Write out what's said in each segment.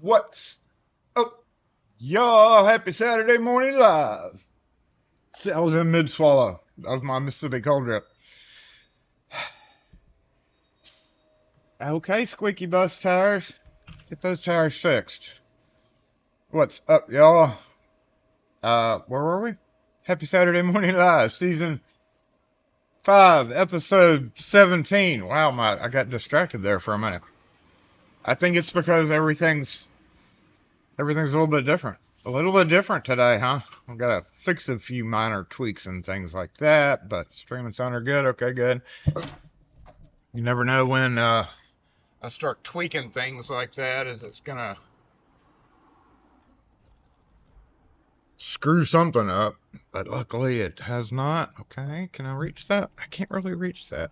What's up, y'all? Happy Saturday morning live. See, I was in mid swallow. That was my Mississippi cold drip. Okay, squeaky bus tires. Get those tires fixed. What's up, y'all? Where were we? Happy Saturday morning live, season 5, episode 17. Wow, I got distracted there for a minute. I think it's because everything's a little bit different. A little bit different today, huh? I've got to fix a few minor tweaks and things like that, but stream and sound are good. Okay, good. You never know when I start tweaking things like that, is it's gonna screw something up. But luckily it has not. Okay, can I reach that? I can't really reach that.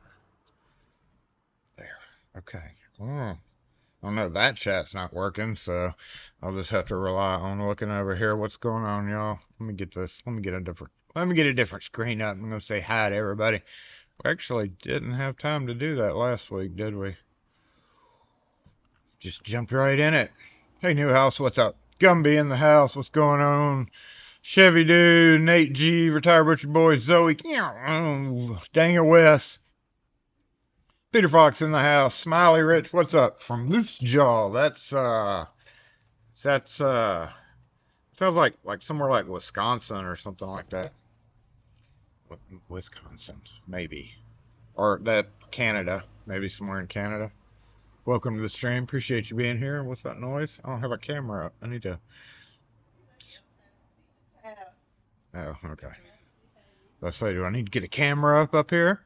There. Okay. I know that chat's not working, so I'll just have to rely on looking over here. What's going on, y'all? Let me get this. Let me get a different screen up. I'm gonna say hi to everybody. We actually didn't have time to do that last week, did we? Just jumped right in it. Hey, Newhouse, what's up? Gumby in the house. What's going on? Chevy Dude, Nate G, Retired Butcher Boy, Zoe, Daniel West. Peter Fox in the house. Smiley Rich, what's up? From Loose Jaw. That's sounds like somewhere like Wisconsin or something like that. Wisconsin, maybe. Or that Canada. Maybe somewhere in Canada. Welcome to the stream. Appreciate you being here. What's that noise? I don't have a camera up. I need to. Oh, okay. Let's say, do I need to get a camera up here?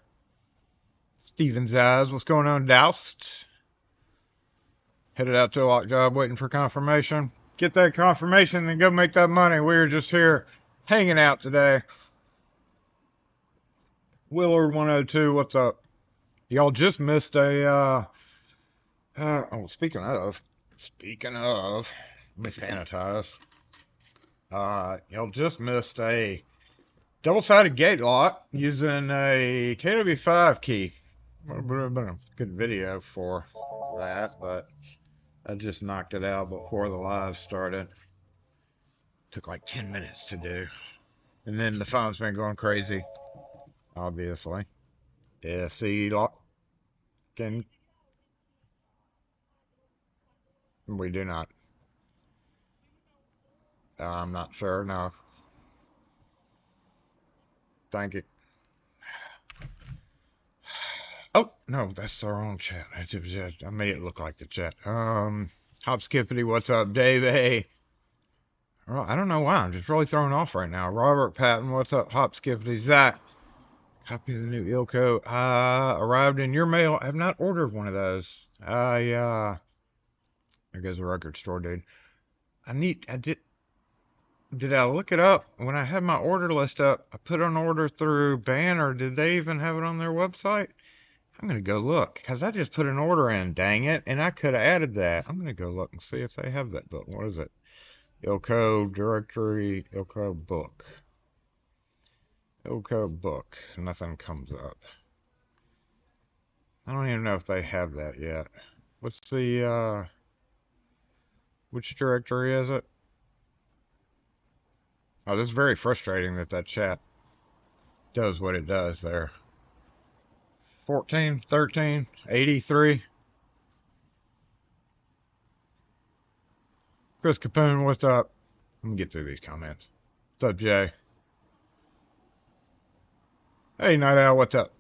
Steven's Eyes, what's going on? Doused. Headed out to a lock job waiting for confirmation. Get that confirmation and go make that money. We were just here hanging out today. Willard 102, what's up? Y'all just missed a speaking of, let me sanitize. Y'all just missed a double-sided gate lock using a KW5 key. Would have been a good video for that, but I just knocked it out before the live started. Took like 10 minutes to do. And then the phone's been going crazy, obviously. Yeah, see, lock. Can we do not. I'm not sure. No. Thank you. Oh, no, that's the wrong chat. I made it look like the chat. Hop Skippity, what's up? Dave, hey. Well, I don't know why. I'm just really thrown off right now. Robert Patton, what's up? Hop Skippity. Zach, copy of the new Ilko. Arrived in your mail. I have not ordered one of those. There goes the record store, dude. Did I look it up? When I had my order list up, I put an order through Banner. Did they even have it on their website? I'm going to go look, because I just put an order in, dang it, and I could have added that. I'm going to go look and see if they have that book. What is it? Ilko directory, Ilko book. Ilko book. Nothing comes up. I don't even know if they have that yet. What's the, which directory is it? Oh, this is very frustrating that chat does what it does there. 14, 13, 83. Chris Capoon, what's up? Let me get through these comments. What's up, Jay? Hey, Night Owl, what's up?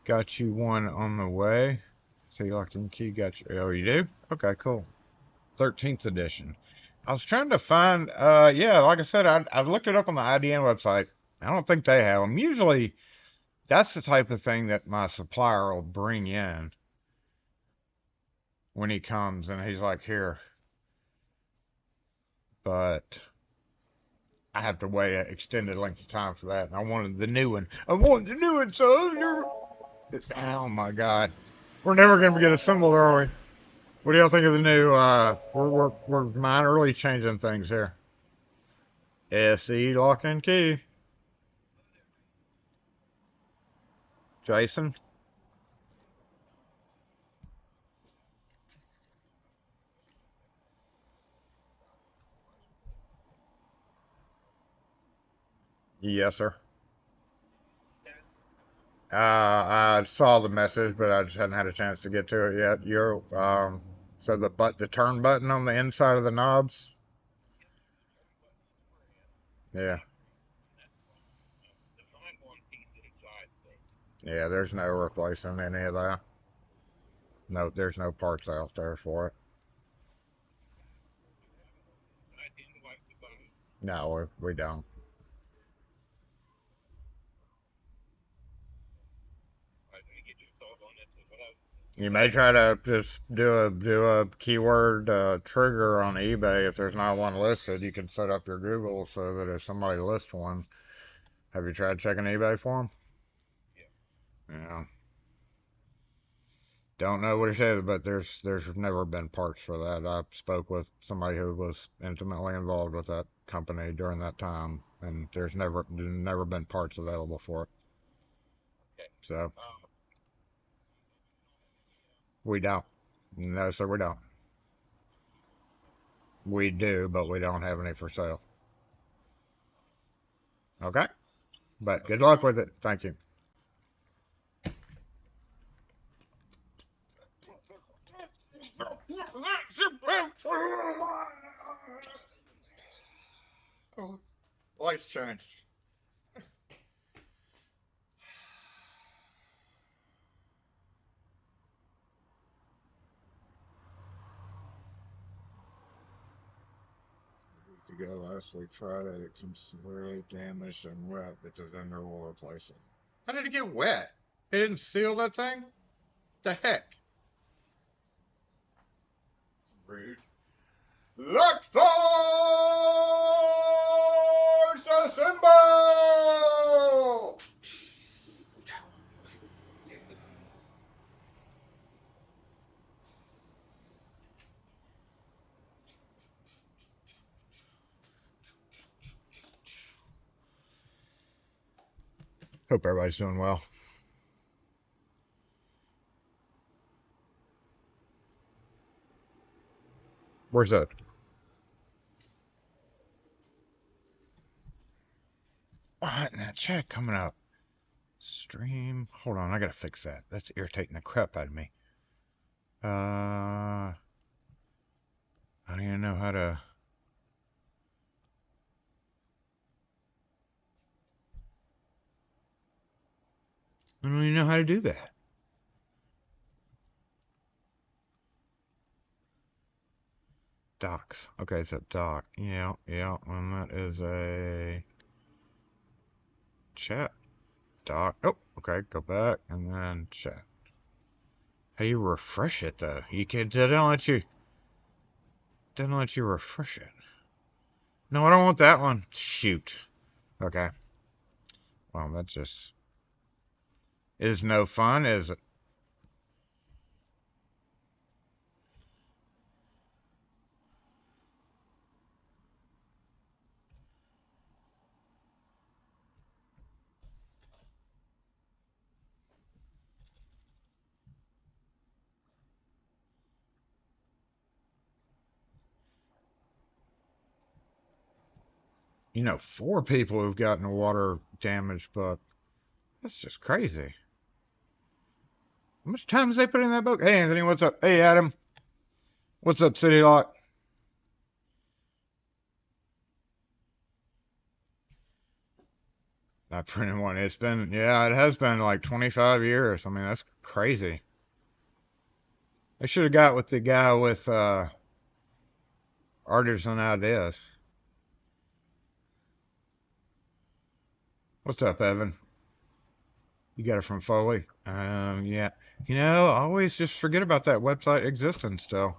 Got you one on the way. See, Lock and Key got you. Oh, you do? Okay, cool. 13th edition. I was trying to find, yeah, like I said, I looked it up on the IDN website. I don't think they have them. Usually, that's the type of thing that my supplier will bring in when he comes and he's like, here. But I have to wait an extended length of time for that. And I wanted the new one. I want the new one, so oh my God. We're never going to get assembled, are we? What do y'all think of the new, we're minorly changing things here. SE Lock and Key. Jason? Yes, sir. I saw the message, but I just hadn't had a chance to get to it yet. So the turn button on the inside of the knobs? Yeah. Yeah, there's no replacing any of that. No, there's no parts out there for it. No, we don't. You may try to just do a keyword trigger on eBay if there's not one listed. You can set up your Google so that if somebody lists one, have you tried checking eBay for them? Yeah. Don't know what to say, but there's never been parts for that. I spoke with somebody who was intimately involved with that company during that time, and there's never been parts available for it. So we don't. No, sir, we don't. We do, but we don't have any for sale. Okay? But good luck with it. Thank you. Oh, life's changed. A week ago, last week, Friday, it comes severely damaged and wet that the vendor will replace it. How did it get wet? He didn't seal that thing? The heck? Rude. Lock force assemble! Hope everybody's doing well. Where's that? What in that chat coming up? Stream. Hold on, I gotta fix that. That's irritating the crap out of me. I don't even know how to. I don't even know how to do that. Docs. Okay, it's a doc. Yeah, and that is a chat. Doc. Oh, okay, go back and then chat. How you refresh it though? You can't. They don't let you. Doesn't let you refresh it. No, I don't want that one. Shoot. Okay. Well, that just is no fun, is it? You know, 4 people who've gotten a water damage book. That's just crazy. How much time has they put in that book? Hey, Anthony, what's up? Hey, Adam. What's up, City Lock? Not printing one. It's been, yeah, it has been like 25 years. I mean, that's crazy. I should have got with the guy with Artisan Ideas. What's up, Evan? You got it from Foley? Yeah. You know, I always just forget about that website existing still.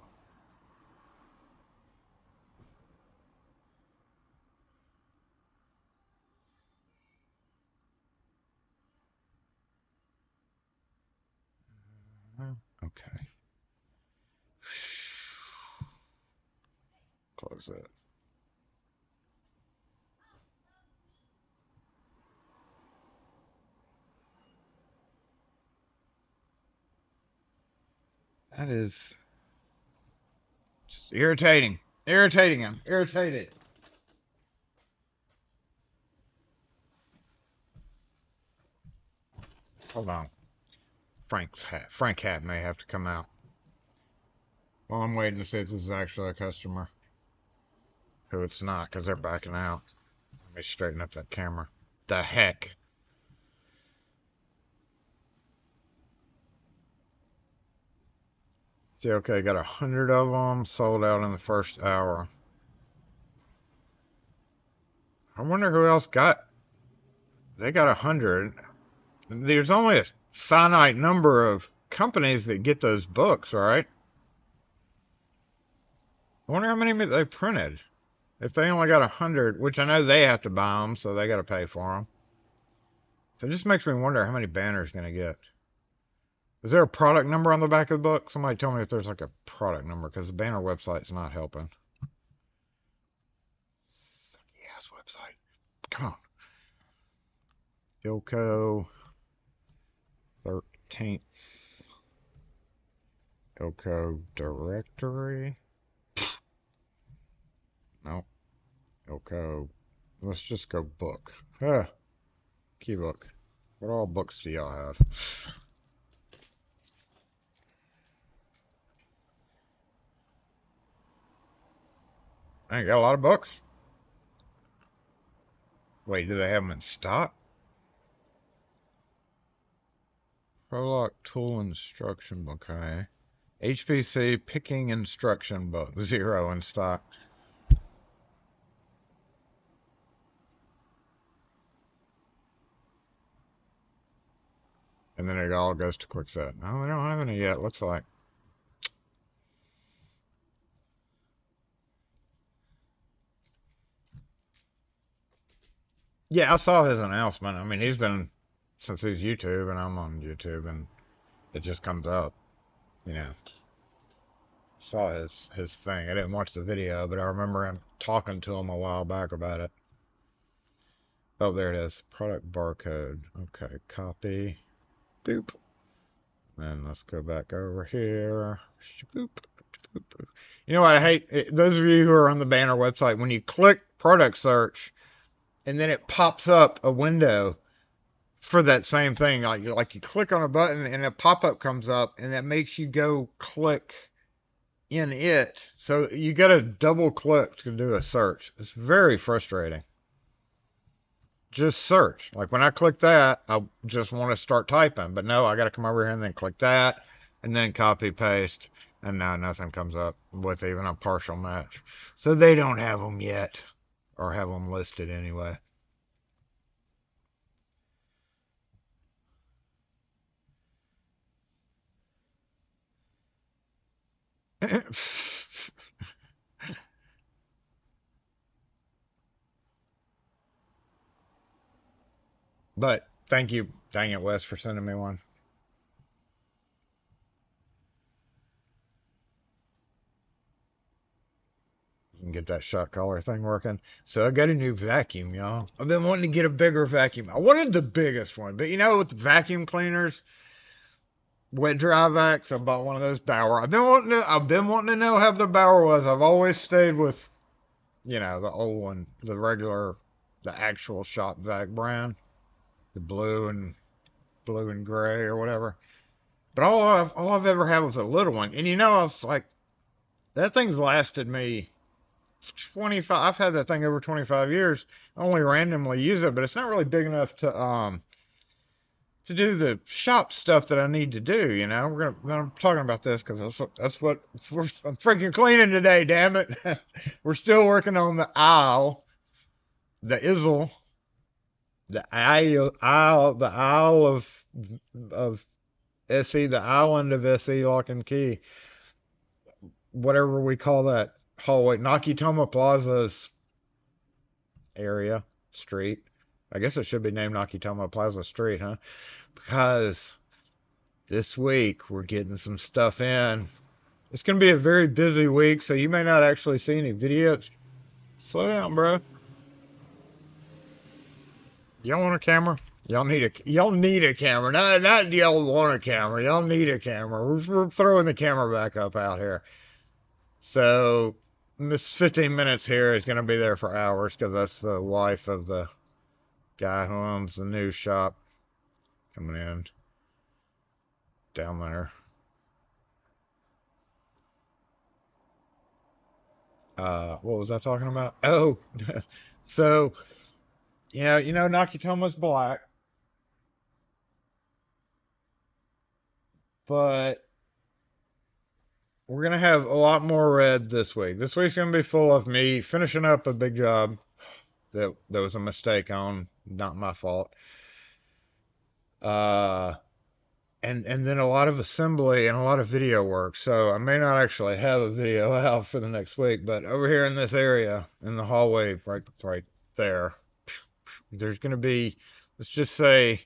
Okay. Close that. That is just irritating. Irritating. I'm irritated. Hold on. Frank hat may have to come out. Well, I'm waiting to see if this is actually a customer. Who it's not, because they're backing out. Let me straighten up that camera. The heck? See, okay, got 100 of them sold out in the first hour. I wonder who else got. They got 100. There's only a finite number of companies that get those books, right? I wonder how many they printed. If they only got 100, which I know they have to buy them, so they got to pay for them. So it just makes me wonder how many banners going to get. Is there a product number on the back of the book? Somebody tell me if there's like a product number, because the banner website's not helping. Sucky ass website. Come on. Ilko 13th. Ilko directory. No. Ilko. Let's just go book. Key book. What all books do y'all have? I got a lot of books. Wait, do they have them in stock? Prologue tool instruction book, okay. HPC picking instruction book, 0 in stock. and then it all goes to quickset. No, they don't have any yet, looks like. Yeah, I saw his announcement. I mean, he's been since he's YouTube, and I'm on YouTube, and it just comes up. You know, saw his thing. I didn't watch the video, but I remember him talking to him a while back about it. Oh, there it is. Product barcode. Okay, copy. Boop. And let's go back over here. Boop. Boop. You know what I hate? Those of you who are on the banner website, when you click product search, and then it pops up a window for that same thing. Like you click on a button and a pop-up comes up, and that makes you go click in it. So you got to double click to do a search. It's very frustrating. Just search. Like when I click that, I just want to start typing, but no, I got to come over here and then click that, and then copy paste, and now nothing comes up with even a partial match. So they don't have them yet, or have them listed anyway. But thank you, dang it, Wes, for sending me one. You can get that shot collar thing working. So I got a new vacuum, y'all. I've been wanting to get a bigger vacuum. I wanted the biggest one, but you know, with the vacuum cleaners, wet dry vacs, I bought one of those Bauer. I've been wanting to know how the Bauer was. I've always stayed with, the old one, the regular, the actual shop vac brand, the blue and gray or whatever. But all I've ever had was a little one, and I was like, that thing's lasted me 25. I've had that thing over 25 years. I only randomly use it, but it's not really big enough to do the shop stuff that I need to do. I'm talking about this because that's what I'm freaking cleaning today. Damn it, we're still working on the aisle, the isle, the aisle of SE, the island of SE lock and key, whatever we call that hallway, Nakatomi Plaza's area, street. I guess it should be named Nakatomi Plaza Street, huh? Because this week we're getting some stuff in. It's going to be a very busy week, so you may not actually see any videos. Slow down, bro. Y'all want a camera? Y'all need a camera. Not y'all want a camera. Y'all need a camera. We're throwing the camera back up out here. So this 15 minutes here is going to be there for hours because that's the wife of the guy who owns the news shop coming in down there. What was I talking about? Oh, so Nakatoma's black, but we're gonna have a lot more red this week. This week's gonna be full of me finishing up a big job that there was a mistake on, not my fault. Uh, and then a lot of assembly and a lot of video work. So I may not actually have a video out for the next week, but over here in this area, in the hallway, right there, there's gonna be, let's just say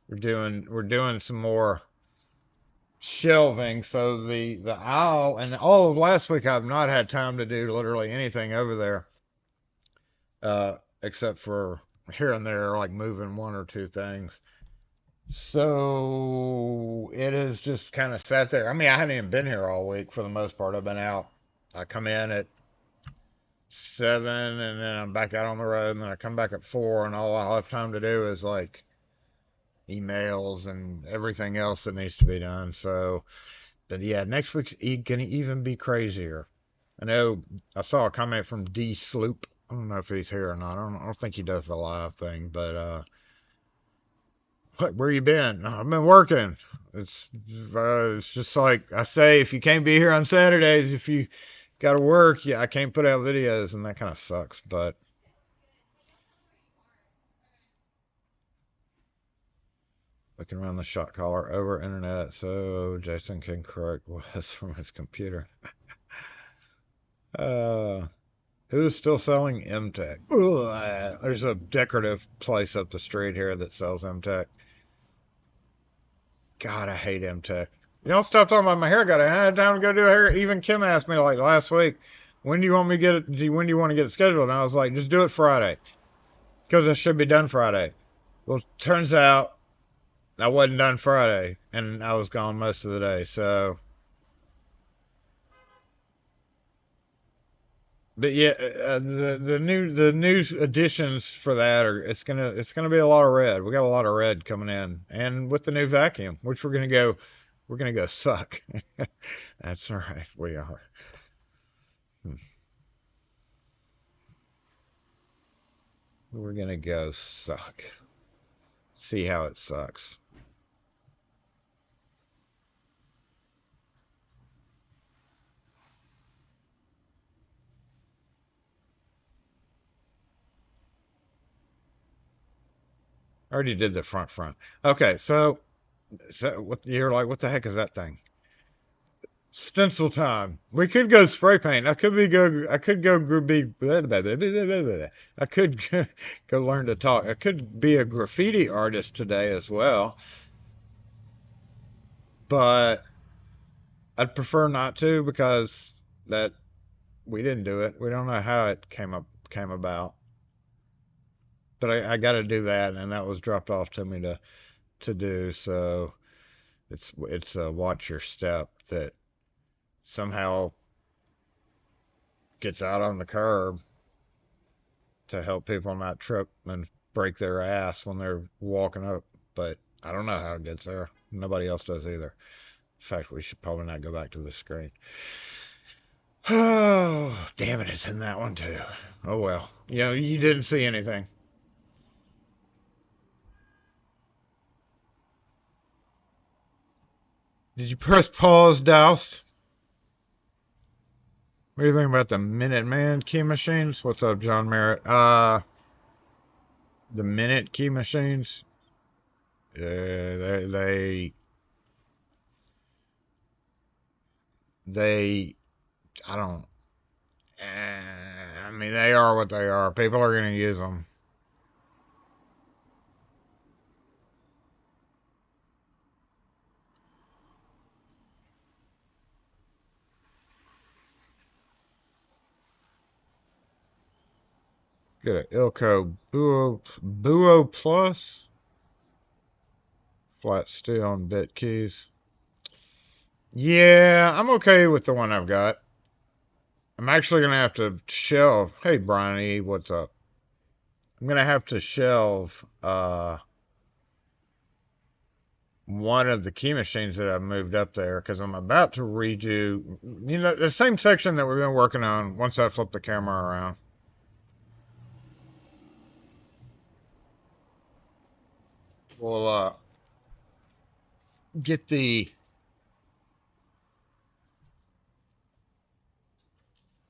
we're doing some more shelving. So the aisle and all of last week I've not had time to do literally anything over there, except for here and there, like moving one or two things. So it has just kind of sat there. I mean, I haven't even been here all week for the most part. I've been out. I come in at 7, and then I'm back out on the road, and then I come back at 4, and all I have time to do is like emails and everything else that needs to be done. So, but yeah, next week's gonna even be crazier. I know I saw a comment from D Sloop. I don't know if he's here or not. I don't think he does the live thing, but where you been? I've been working. It's just like I say, if you can't be here on Saturdays, if you got to work, yeah, I can't put out videos, and that kind of sucks. We can run the shot caller over internet so Jason can correct Wes from his computer. Uh, who's still selling M-Tech? There's a decorative place up the street here that sells M-Tech. God, I hate M-Tech. You don't stop talking about my haircut. I had time to go do a hair. Even Kim asked me like last week, when do you want me to get it? When do you want to get it scheduled? And I was like, just do it Friday, because it should be done Friday. Well, turns out I wasn't done Friday, and I was gone most of the day. So, but yeah, the new additions for that are it's gonna be a lot of red. We got a lot of red coming in, and with the new vacuum, which we're gonna go suck. That's right, we are. Hmm. We're gonna go suck. See how it sucks. I already did the front. Okay, so what you're like? What the heck is that thing? Stencil time. We could go spray paint. I could be go. I could go be. Blah, blah, blah, blah, blah, blah. I could go learn to talk. I could be a graffiti artist today as well, but I'd prefer not to because that we didn't do it. We don't know how it came about. But I got to do that, and that was dropped off to me to do. So it's a watch your step that somehow gets out on the curb to help people not trip and break their ass when they're walking up. But I don't know how it gets there. Nobody else does either. In fact, we should probably not go back to the screen. Oh, damn it, it's in that one too. Oh well. You didn't see anything. Did you press pause, Doused? What do you think about the Minuteman key machines? What's up, John Merritt? The Minute key machines. They they I don't. I mean, they are what they are. People are going to use them. Get an Ilco Buo Plus. Flat steel and bit keys. Yeah, I'm okay with the one I've got. I'm actually going to have to shelve. Hey, Brian E., what's up? I'm going to have to shelve one of the key machines that I've moved up there because I'm about to redo, the same section that we've been working on once I flip the camera around. We'll get the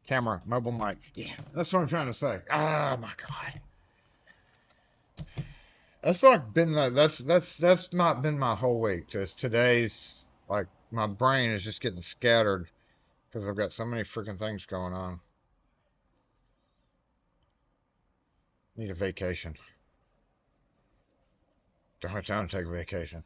camera, mobile mic. Yeah, that's what I'm trying to say. Ah, my God. That's not been that's not been my whole week. Just today's like my brain is just getting scattered because I've got so many freaking things going on. Need a vacation. Don't have time to take a vacation.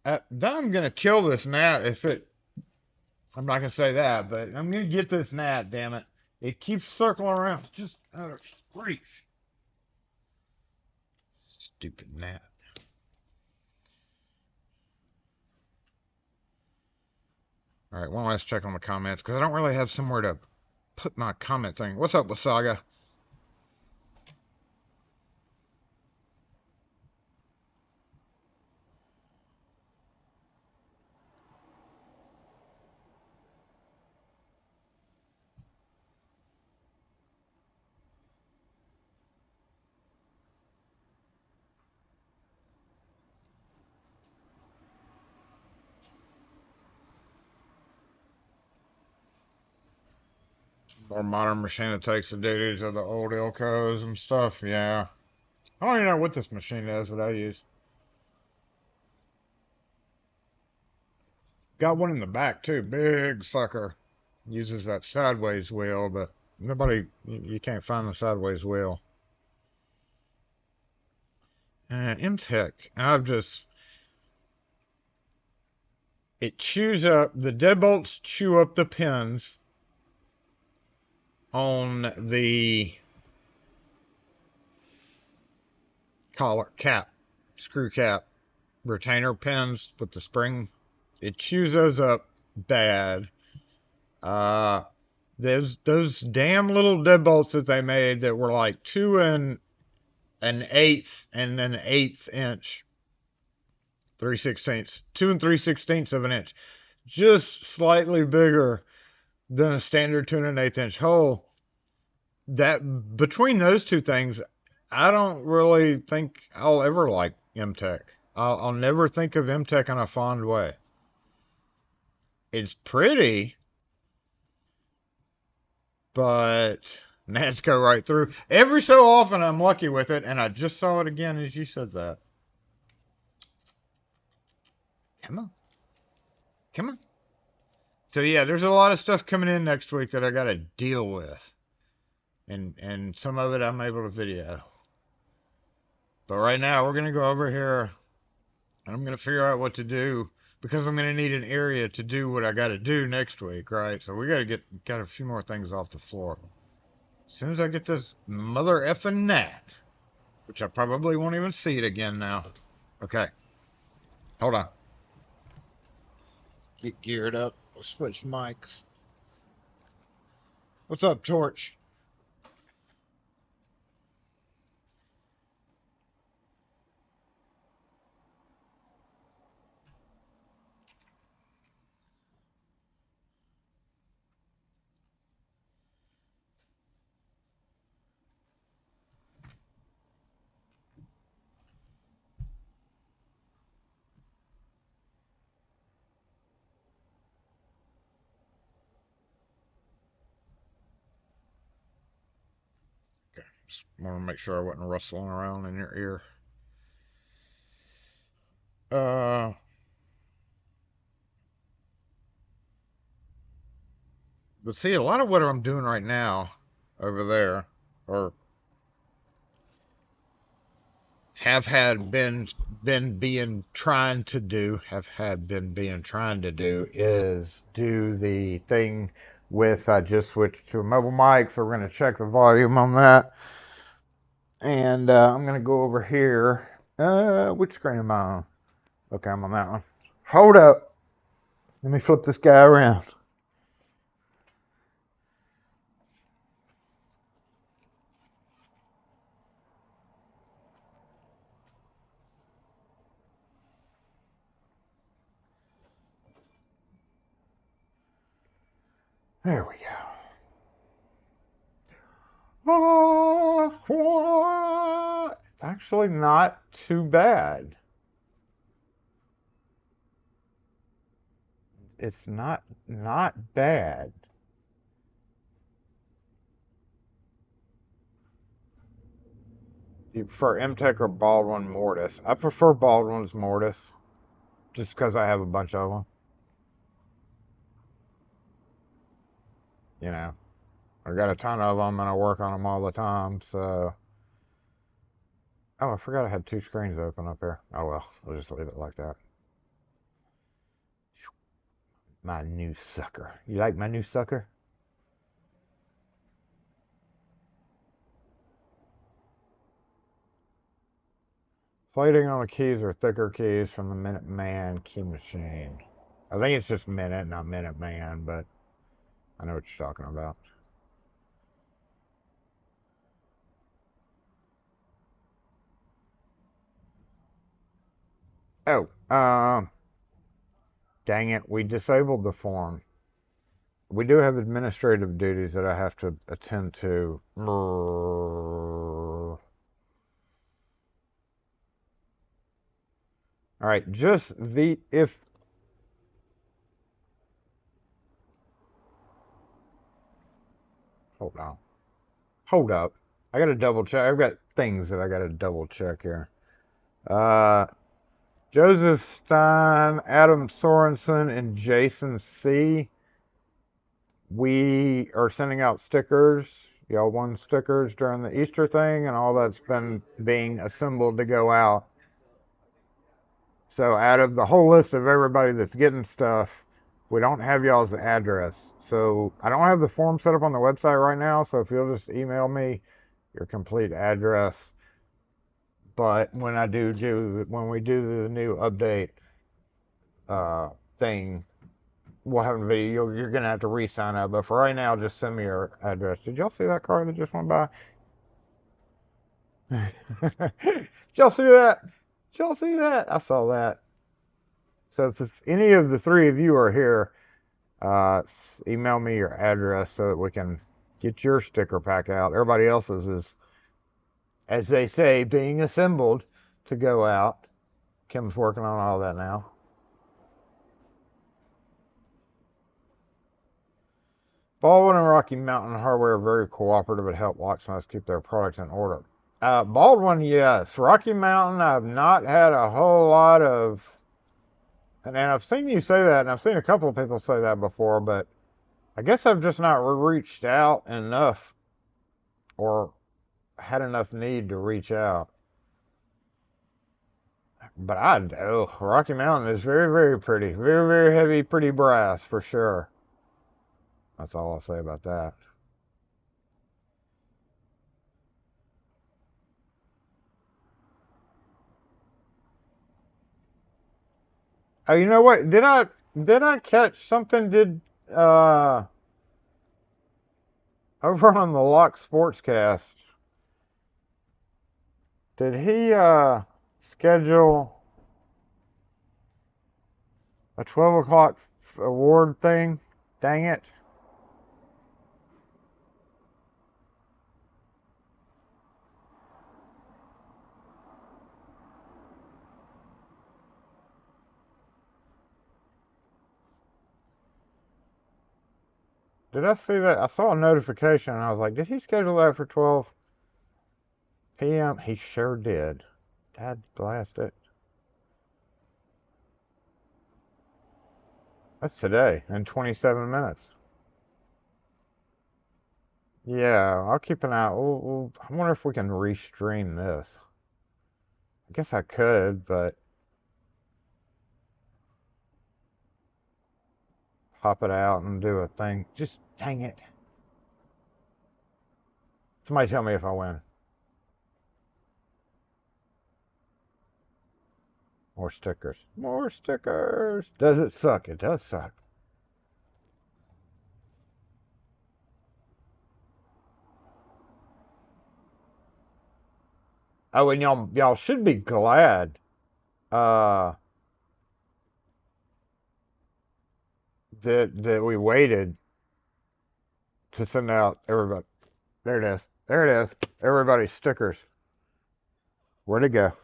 Then I'm gonna kill this gnat if it. I'm not gonna say that, but I'm gonna get this gnat. Damn it! It keeps circling around. Just out of reach. Stupid gnat. All right, one last check on the comments because I don't really have somewhere to put my comment thing. What's up, Lasaga? More modern machine that takes the duties of the old Ilcos and stuff. Yeah. I don't even know what this machine is that I use. Got one in the back too. Big sucker. Uses that sideways wheel, but nobody, you can't find the sideways wheel. M-Tech. It chews up, the deadbolts chew up the pins on the collar cap, screw cap, retainer pins with the spring. It chews those up bad. Those damn little deadbolts that they made that were like 2 1/8 and an 1/8 inch, 3/16, 2 3/16 of an inch, just slightly bigger than a standard 2 1/8 inch hole. That between those two things, I don't really think I'll ever like M-Tech. I'll never think of M-Tech in a fond way. It's pretty, but gnats go right through. Every so often, I'm lucky with it, and I just saw it again as you said that. Come on. Come on. So, yeah, there's a lot of stuff coming in next week that I got to deal with. And some of it I'm able to video. But right now, we're going to go over here, and I'm going to figure out what to do, because I'm going to need an area to do what I got to do next week, right? So we got a few more things off the floor. As soon as I get this mother effing gnat, which I probably won't even see it again now. Okay. Hold on. Get geared up. We'll switch mics. What's up, Torch? Okay. Just want to make sure I wasn't rustling around in your ear. Uh, but see, a lot of what I'm doing right now over there, or have had been being trying to do, is do the thing with, I just switched to a mobile mic, so we're going to check the volume on that. And I'm going to go over here. Which screen am I on? Okay, I'm on that one. Hold up. Let me flip this guy around. There we go. It's actually not too bad. It's not bad. Do you prefer M-Tech or Baldwin Mortis? I prefer Baldwin's Mortis, just because I have a bunch of them. You know, I got a ton of them and I work on them all the time, so. Oh, I forgot I had two screens open up here. Oh well, we'll just leave it like that. My new sucker. You like my new sucker? Plating on the keys are thicker keys from the Minuteman key machine. I think it's just Minute, not Minuteman, but I know what you're talking about. Oh, dang it, we disabled the form. We do have administrative duties that I have to attend to. All right, just the if Hold on. Hold up. I gotta double check. I've got things that I gotta double check here. Uh, Joseph Stein, Adam Sorensen, and Jason C. We are sending out stickers. Y'all won stickers during the Easter thing, and all that's been being assembled to go out. So out of the whole list of everybody that's getting stuff, we don't have y'all's address. So I don't have the form set up on the website right now. So if you'll just email me your complete address. But when we do the new update thing, we'll have a video. You're gonna have to re-sign up. But for right now, just send me your address. Did y'all see that car that just went by? Did y'all see that? Did y'all see that? I saw that. So if any of the three of you are here, email me your address so that we can get your sticker pack out. Everybody else's is, as they say, being assembled to go out. Kim's working on all that now. Baldwin and Rocky Mountain Hardware are very cooperative and help locksmiths keep their products in order. Baldwin, yes. Rocky Mountain, I've not had a whole lot of. And I've seen you say that, and I've seen a couple of people say that before, but I guess I've just not reached out enough or had enough need to reach out. But Rocky Mountain is very, very pretty. Very, very heavy, pretty brass for sure. That's all I'll say about that. Oh, you know what? Did I catch something? Over on the Lock Sportscast, did he schedule a 12 o'clock award thing? Dang it. Did I see that? I saw a notification and I was like, did he schedule that for 12 p.m.? He sure did. Dad blast it. That's today in 27 minutes. Yeah, I'll keep an eye. I wonder if we can restream this. I guess I could, but pop it out and do a thing. Just dang it. Somebody tell me if I win. More stickers. More stickers. Does it suck? It does suck. Oh, and y'all should be glad uh that we waited to send out everybody. There it is. There it is. Everybody's stickers. Where'd it go?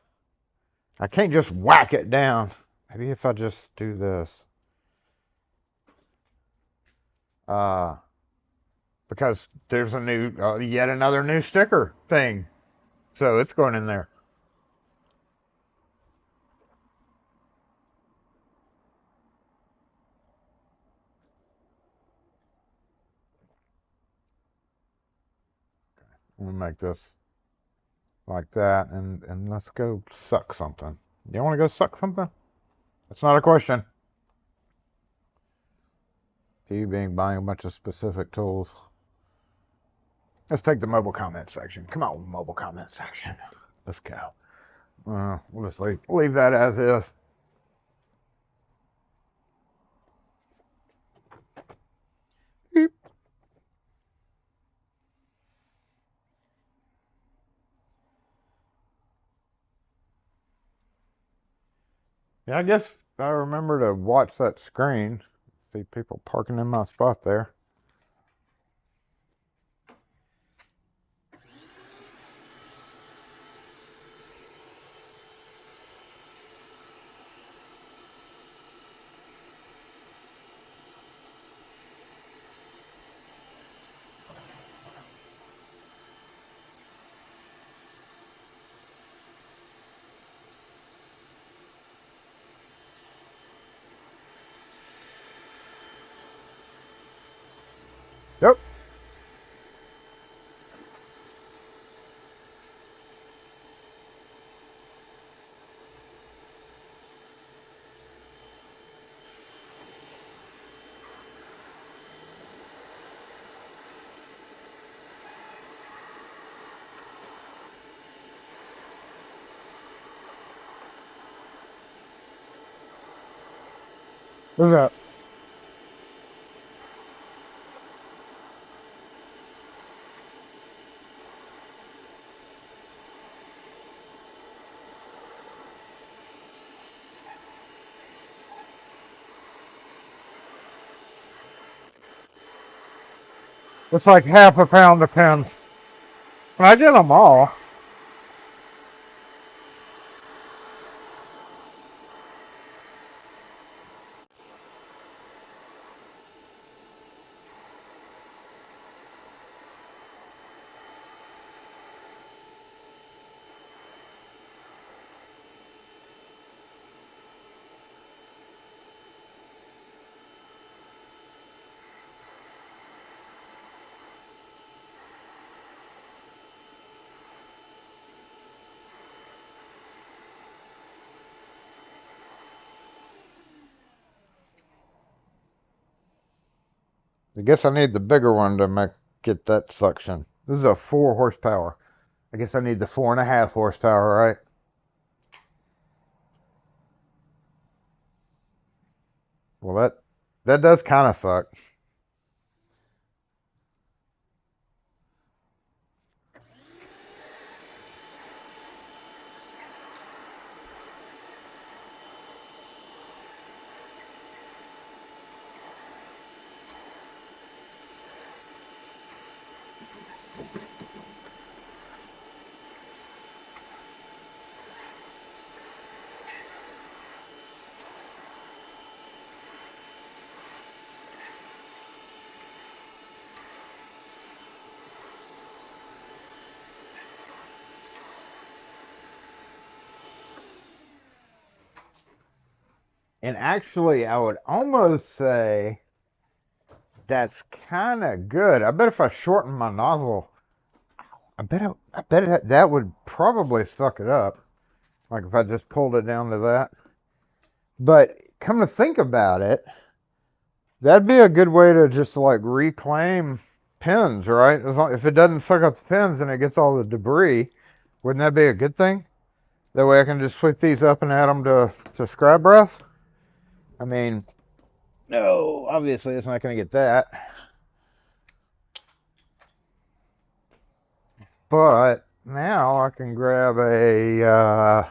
I can't just whack it down. Maybe if I just do this. Uh, because there's yet another new sticker thing. So it's going in there. I'm gonna make this like that, and let's go suck something. You want to go suck something? That's not a question. You being buying a bunch of specific tools. Let's take the mobile comment section. Come on, mobile comment section. Let's go. We'll just leave that as is. Beep. Yeah, I guess I remember to watch that screen. See people parking in my spot there. Yep. What's that? It's like half a pound of pins. And I get them all. I guess I need the bigger one to get that suction. This is a 4 horsepower. I guess I need the 4.5 horsepower, right? Well, that does kind of suck. And actually, I would almost say that's kind of good. I bet if I shorten my nozzle, I bet that would probably suck it up. Like if I just pulled it down to that. But come to think about it, that'd be a good way to just like reclaim pins, right? As long, if it doesn't suck up the pins and it gets all the debris, wouldn't that be a good thing? That way I can just sweep these up and add them to scrap brass. I mean, no, obviously it's not going to get that. But now I can grab a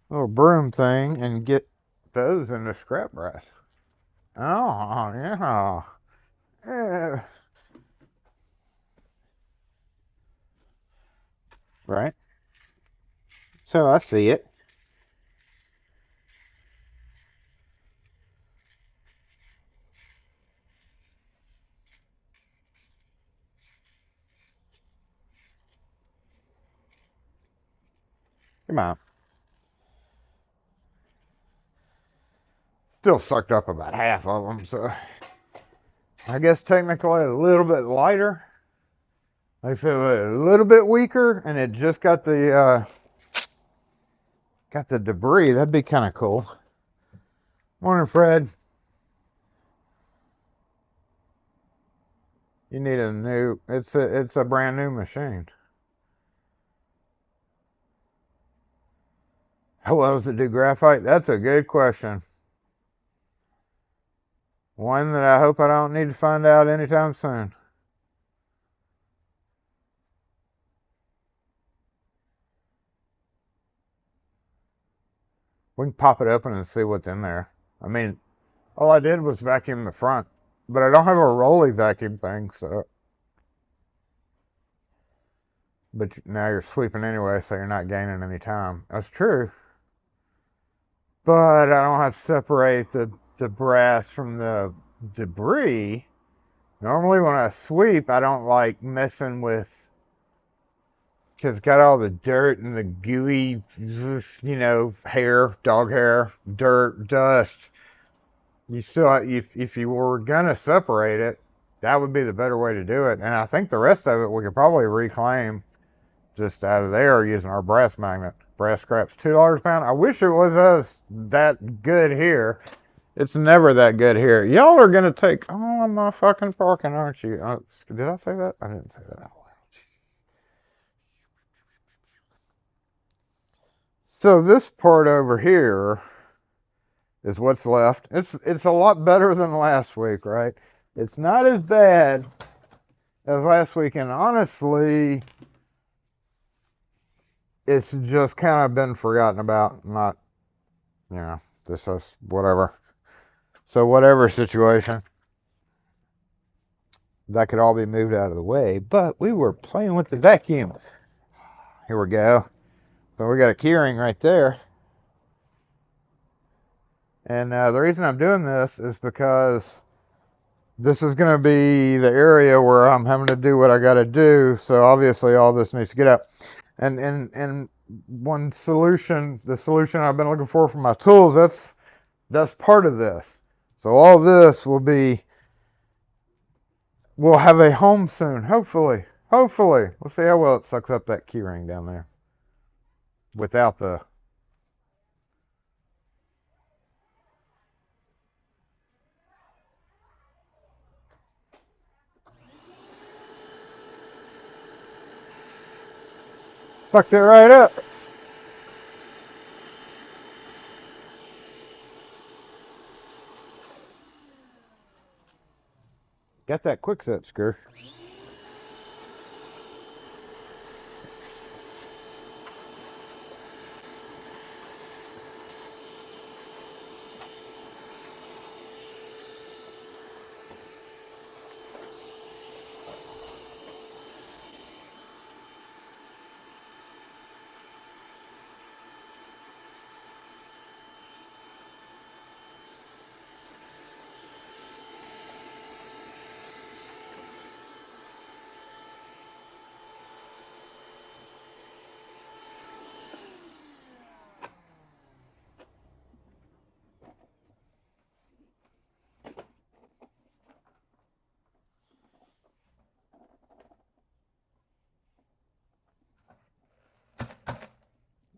little broom thing and get those into scrap brass. Oh, yeah. Yeah. Right. So I see it. Come on. Still sucked up about half of them, so I guess technically a little bit lighter. I feel a little bit weaker, and it just got the debris. That'd be kind of cool. Morning, Fred. You need a new. It's a brand new machine. How well does it do graphite? That's a good question. One that I hope I don't need to find out anytime soon. We can pop it open and see what's in there. I mean, all I did was vacuum the front, but I don't have a rolly vacuum thing, so. But now you're sweeping anyway, so you're not gaining any time. That's true. But I don't have to separate the brass from the debris. Normally when I sweep, I don't like messing with, because it's got all the dirt and the gooey, hair, dog hair, dirt, dust. you still, if you were gonna separate it, that would be the better way to do it. And I think the rest of it we could probably reclaim just out of there using our brass magnet. Brass scrap's $2 a pound. I wish it was that good here. It's never that good here. Y'all are gonna take all of my fucking parking, aren't you? Did I say that? I didn't say that out loud. So this part over here is what's left. It's a lot better than last week, right? It's not as bad as last week, and honestly, it's just kind of been forgotten about. Not, this is whatever. So whatever situation, that could all be moved out of the way. But we were playing with the vacuum. Here we go. So we got a keyring right there. And the reason I'm doing this is because this is going to be the area where I'm having to do what I got to do. So obviously all this needs to get out. And one solution, the solution I've been looking for my tools, that's part of this. So all this we'll have a home soon, hopefully. Hopefully. Let's see how well it sucks up that keyring down there without the... Fucked it right up. Got that quick set screw.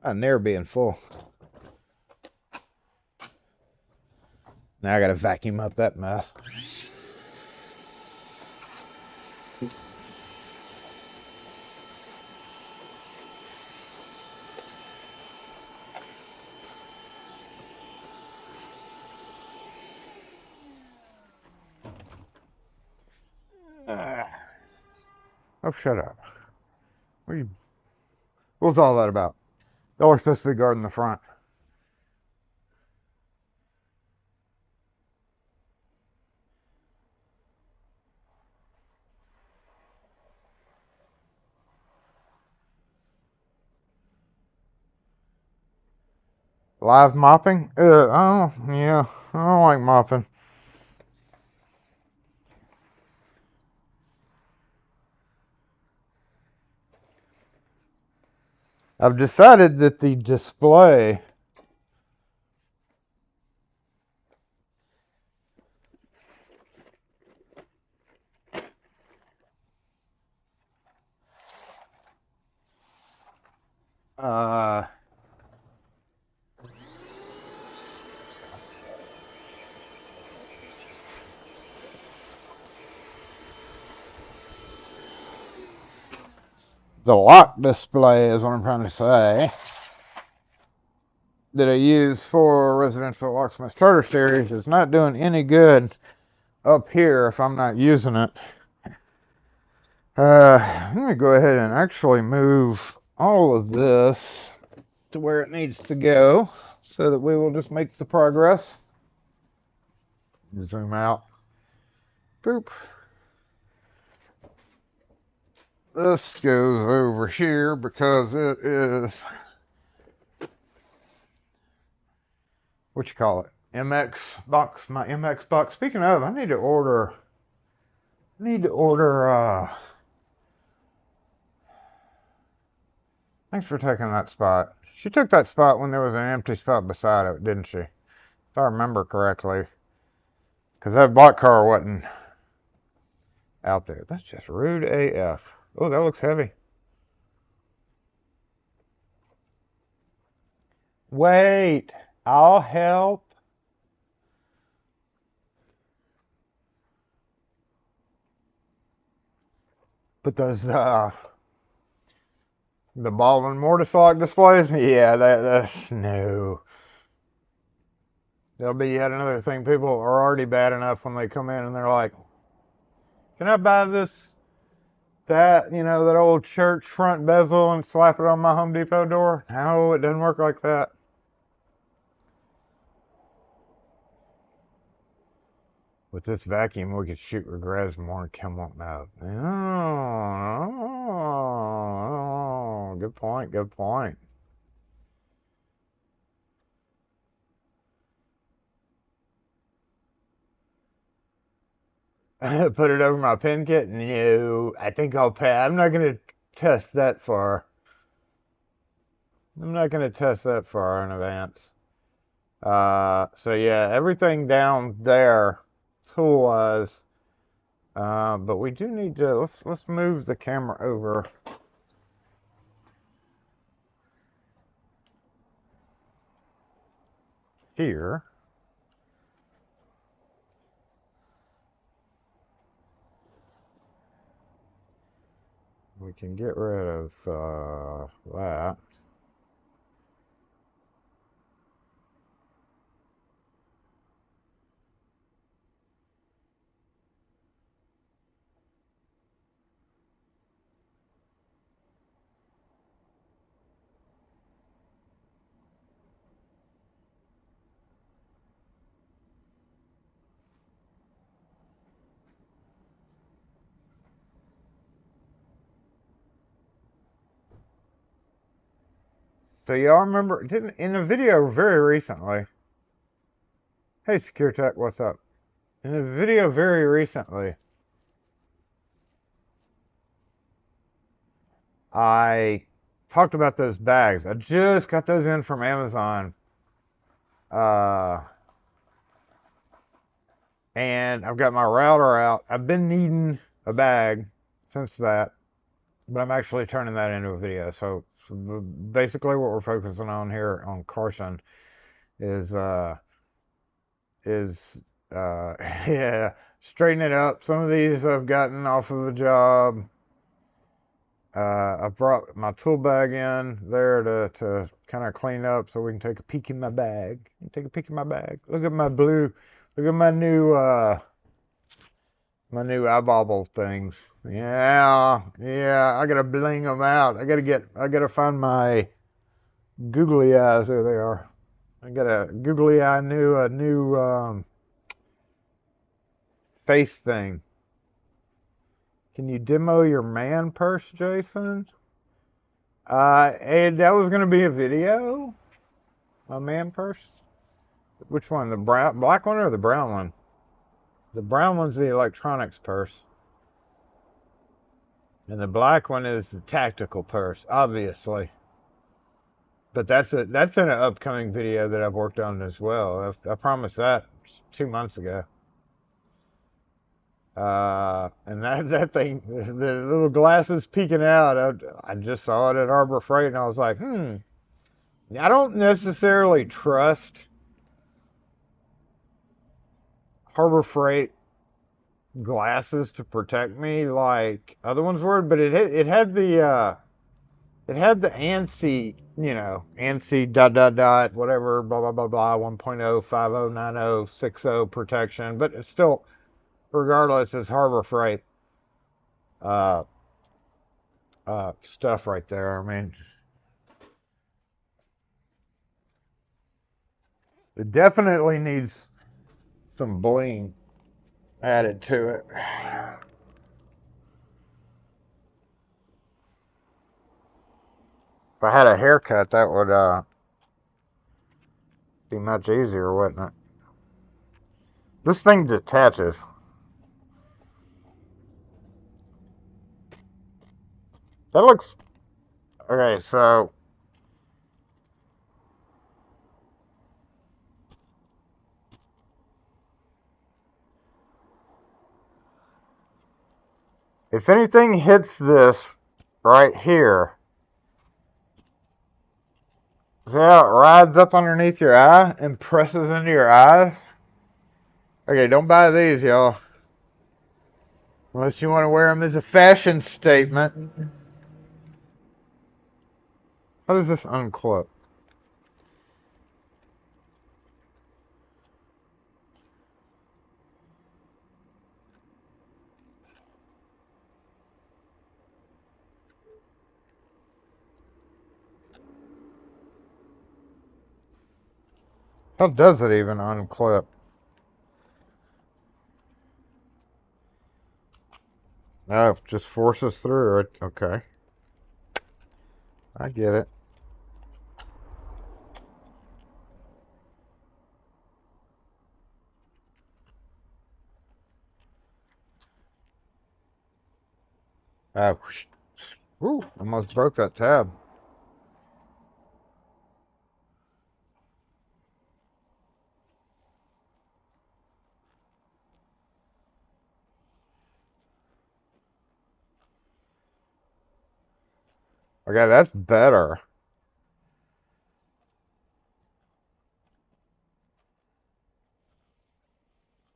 I'm never being full. Now I gotta vacuum up that mess. Oh, shut up. What was all that about? Y'all are supposed to be guarding the front. Live mopping? Oh, yeah. I don't like mopping. I've decided that the display the lock display is what I'm trying to say, that I use for residential Locksmith starter series is not doing any good up here if I'm not using it. Let me go ahead and actually move all of this to where it needs to go so that we will just make the progress. Zoom out. Boop. This goes over here because it is, what you call it, MX box, my MX box. Speaking of, I need to order, thanks for taking that spot. She took that spot when there was an empty spot beside it, didn't she? If I remember correctly. Because that black car wasn't out there. That's just rude AF. Oh, that looks heavy. Wait, I'll help. But those the ball and mortise lock displays, yeah, that's no. There'll be yet another thing. People are already bad enough when they come in and they're like, "Can I buy that old church front bezel and slap it on my Home Depot door?" No, it doesn't work like that. With this vacuum, we could shoot regrets more and come on out. Oh, good point, good point. Put it over my pen kit? No, I think I'll pass. I'm not going to test that far. I'm not going to test that far in advance. So yeah, everything down there, tool-wise. But we do need to let's move the camera over. Here. We can get rid of that. So y'all remember, didn't in a video very recently. Hey, SecureTech, what's up? In a video very recently, I talked about those bags. I just got those in from Amazon. And I've got my router out. I've been needing a bag since that, but I'm actually turning that into a video. So basically, what we're focusing on here on Carson is is yeah, straighten it up. Some of these I've gotten off of a job. I brought my tool bag in there to kind of clean up so we can take a peek in my bag. Take a peek in my bag. Look at my blue. Look at my new eyeball things. Yeah. I gotta bling them out. I gotta find my googly eyes. There they are. I got a googly eye a new face thing. Can you demo your man purse, Jason? And that was gonna be a video. My man purse. Which one? The black one or the brown one? The brown one's the electronics purse. And the black one is the tactical purse, obviously. But that's an upcoming video that I've worked on as well. I promised that 2 months ago. And that thing, the little glasses peeking out. I just saw it at Harbor Freight, and I was like, I don't necessarily trust Harbor Freight glasses to protect me like other ones were, but it had the ANSI, ANSI dot whatever, blah blah blah blah 1.0 50 90 60 protection, but it's still, regardless, it's Harbor Freight uh stuff right there. I mean, it definitely needs some bling added to it. If I had a haircut, that would be much easier, wouldn't it? This thing detaches. That looks okay. So If anything hits this right here, see how it rides up underneath your eye and presses into your eyes? Okay, don't buy these, y'all. Unless you want to wear them as a fashion statement. How does this unclip? How does it even unclip? Oh, just forces through it. Okay. I get it. Whoo, almost broke that tab. Okay, that's better.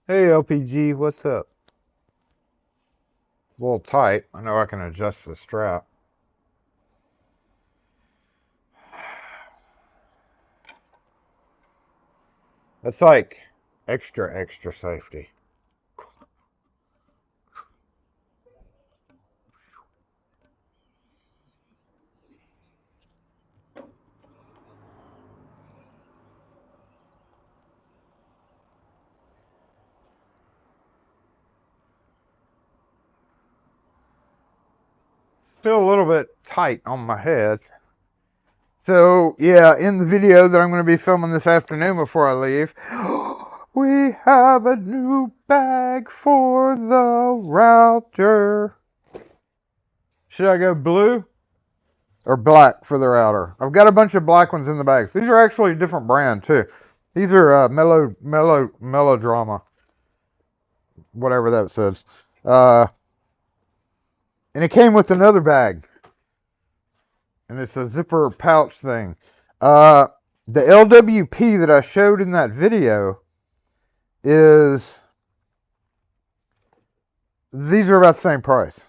Hey, LPG, what's up? A little tight. I know I can adjust the strap. That's like extra safety. Still a little bit tight on my head. So, yeah, in the video that I'm going to be filming this afternoon before I leave, we have a new bag for the router. Should I go blue or black for the router? I've got a bunch of black ones in the bags. These are actually a different brand, too. These are Melodrama, whatever that says. And it came with another bag. And it's a zipper pouch thing. The LWP that I showed in that video is, these are about the same price.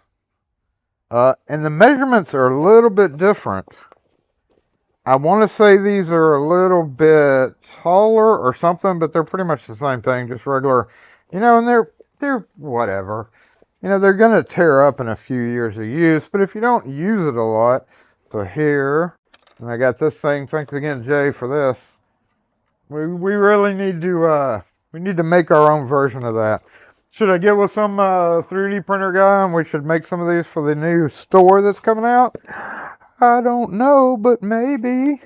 And the measurements are a little bit different. I want to say these are a little bit taller or something, but they're pretty much the same thing, just regular, and they're whatever. They're going to tear up in a few years of use, but if you don't use it a lot, so here, and I got this thing, thanks again, Jay, for this. We really need to, we need to make our own version of that. Should I get with some 3D printer guy and we should make some of these for the new store that's coming out? I don't know, but maybe.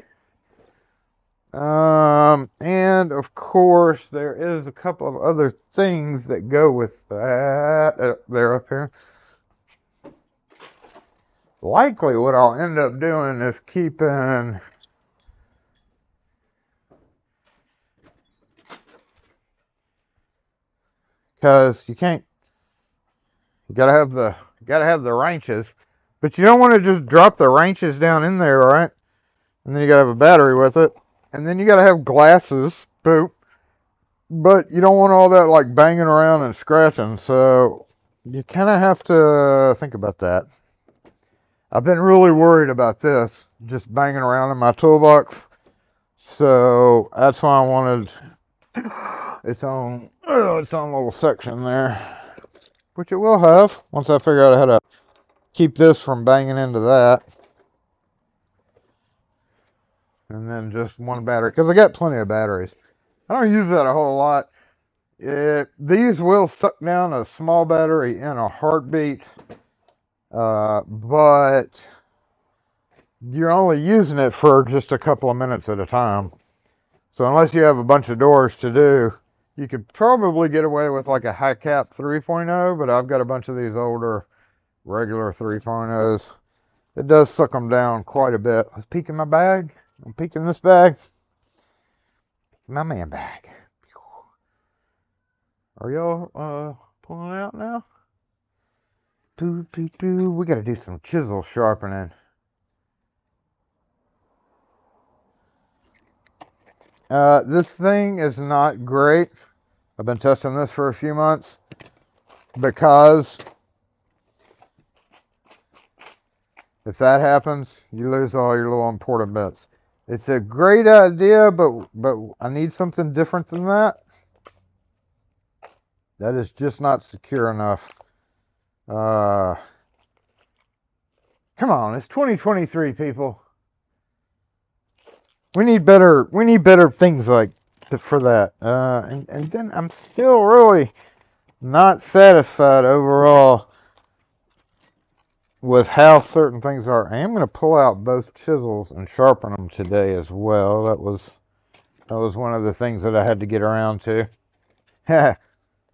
And of course, there is a couple of other things that go with that. They're up here. Likely what I'll end up doing is keeping because you gotta have the wrenches, but you don't want to just drop the wrenches down in there, right? And then you gotta have a battery with it, and then you gotta have glasses, boop. But you don't want all that like banging around and scratching, so you kind of have to think about that. I've been really worried about this just banging around in my toolbox, so that's why I wanted its own little section there, which it will have once I figure out how to keep this from banging into that. And then just one battery, because I got plenty of batteries. I don't use that a whole lot. These will suck down a small battery in a heartbeat, but you're only using it for just a couple of minutes at a time. So unless you have a bunch of doors to do, you could probably get away with like a high cap 3.0, but I've got a bunch of these older regular 3.0s. It does suck them down quite a bit. Let's peek in my bag. I'm peeking this bag. My man bag. Are y'all pulling out now? We gotta do some chisel sharpening. This thing is not great. I've been testing this for a few months because if that happens, you lose all your little important bits. It's a great idea, but I need something different than that. That is just not secure enough. Come on, it's 2023, people. We need better things like for that. And then I'm still really not satisfied overall with how certain things are. I am going to pull out both chisels and sharpen them today as well. That was one of the things that I had to get around to.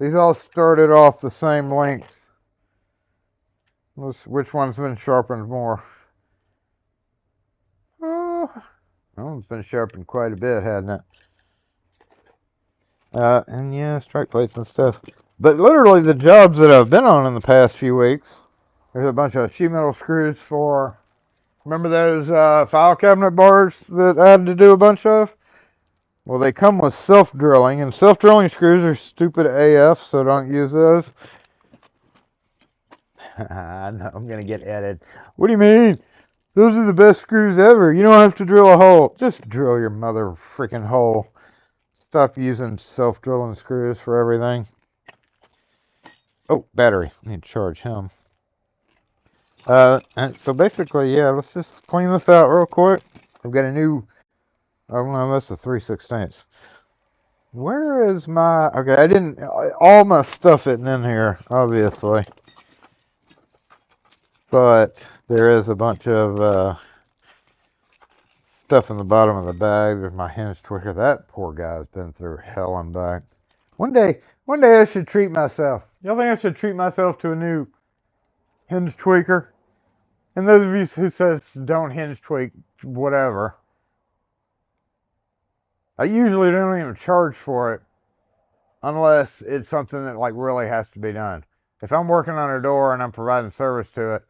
These all started off the same length. Which one's been sharpened more? Oh, that one's been sharpened quite a bit, hasn't it? And yeah, strike plates and stuff. But literally the jobs that I've been on in the past few weeks, there's a bunch of sheet metal screws for, remember those file cabinet bars that I had to do a bunch of? Well, they come with self-drilling, and self-drilling screws are stupid AF, so don't use those. I know, I'm going to get edited. What do you mean? Those are the best screws ever. You don't have to drill a hole. Just drill your mother freaking hole. Stop using self-drilling screws for everything. Oh, battery. I need to charge him. And so basically, yeah, let's just clean this out real quick. I've got a new, oh no, that's a 3/16. Where is my, okay, I didn't, all my stuff isn't in here, obviously. But there is a bunch of stuff in the bottom of the bag. There's my hinge tweaker. That poor guy's been through hell and back. One day I should treat myself. Y'all think I should treat myself to a new hinge tweaker? And those of you who says don't hinge tweak, whatever. I usually don't even charge for it unless it's something that like really has to be done. If I'm working on a door and I'm providing service to it,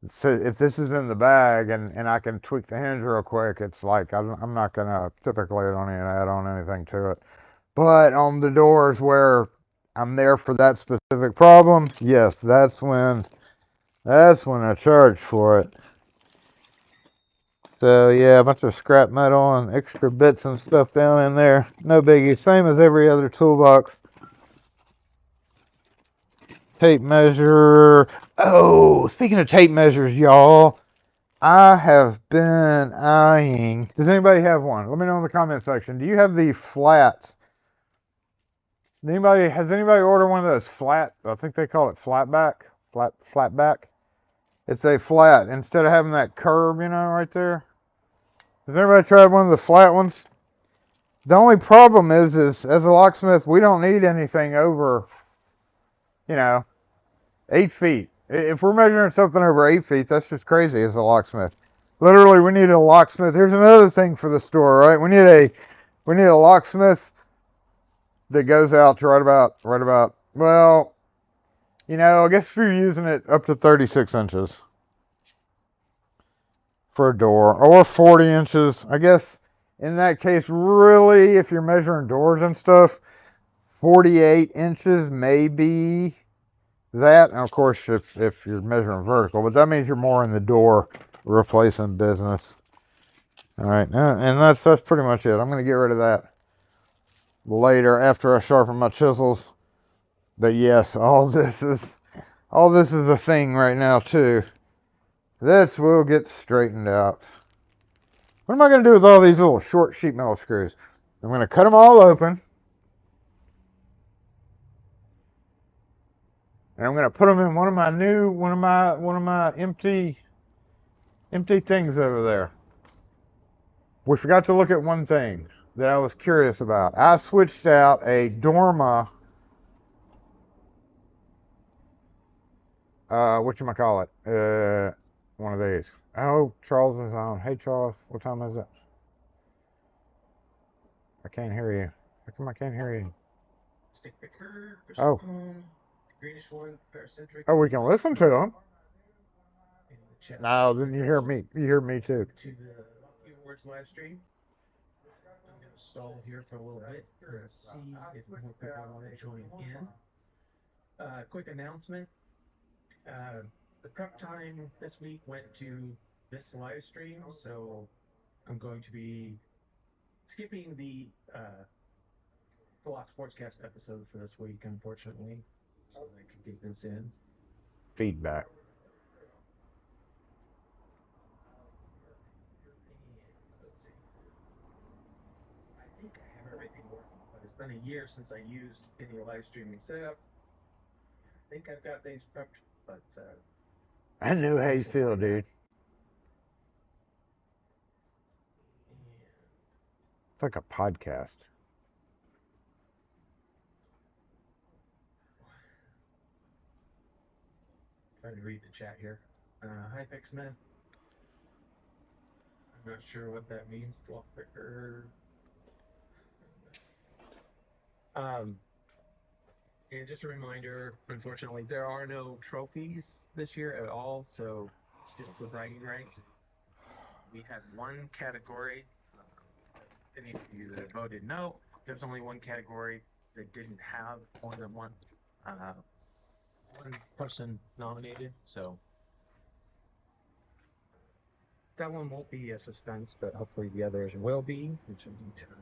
so if this is in the bag and I can tweak the hinge real quick, it's like I'm not gonna, typically I don't even add on anything to it. But on the doors where I'm there for that specific problem, yes, that's when I charge for it. So yeah, a bunch of scrap metal and extra bits and stuff down in there. No biggie, same as every other toolbox. Tape measure. Oh, speaking of tape measures, y'all, I have been eyeing. Does anybody have one? Let me know in the comment section. Do you have the flat? Has anybody ordered one of those flat? I think they call it flat back. It's a flat instead of having that curve, right there. Has anybody tried one of the flat ones? The only problem is as a locksmith, we don't need anything over, 8 feet. If we're measuring something over 8 feet, that's just crazy as a locksmith. Literally, we need a locksmith. Here's another thing for the store, right? We need a locksmith that goes out to right about, well, I guess if you're using it up to 36 inches for a door, or 40 inches, I guess in that case, really, if you're measuring doors and stuff, 48 inches may be that. And of course, if you're measuring vertical, but that means you're more in the door replacing business. All right, and that's pretty much it. I'm going to get rid of that later after I sharpen my chisels. But yes, all this is a thing right now too. This will get straightened out. What am I going to do with all these little short sheet metal screws? I'm going to cut them all open. And I'm going to put them in one of my empty things over there. We forgot to look at one thing that I was curious about. I switched out a Dorma, whatchamacallit, one of these. Oh, Charles is on. Hey, Charles, what time is it? I can't hear you. How come I can't hear you? Stick picker, oh. Greenish one, paracentric. Oh, we can listen to them. No, then you hear me. You hear me too. To the Lucky Awards live stream. I'm going to stall here for a little bit to see if more people want to join in. Quick announcement. The prep time this week went to this live stream, so I'm going to be skipping the Lock Sportscast episode for this week, unfortunately, so I could get this in. Feedback. Let's see. I think I have everything working, but it's been a year since I used any live streaming setup. I think I've got things prepped, but I knew how you feel, dude. It's like a podcast. trying to read the chat here. Hi, Picksmith. I'm not sure what that means. And just a reminder, unfortunately, there are no trophies this year at all, so it's just for bragging rights. We had one category. As any of you that voted no, there's only one category that didn't have more than one person nominated, so that one won't be a suspense, but hopefully the others will be. It should be time.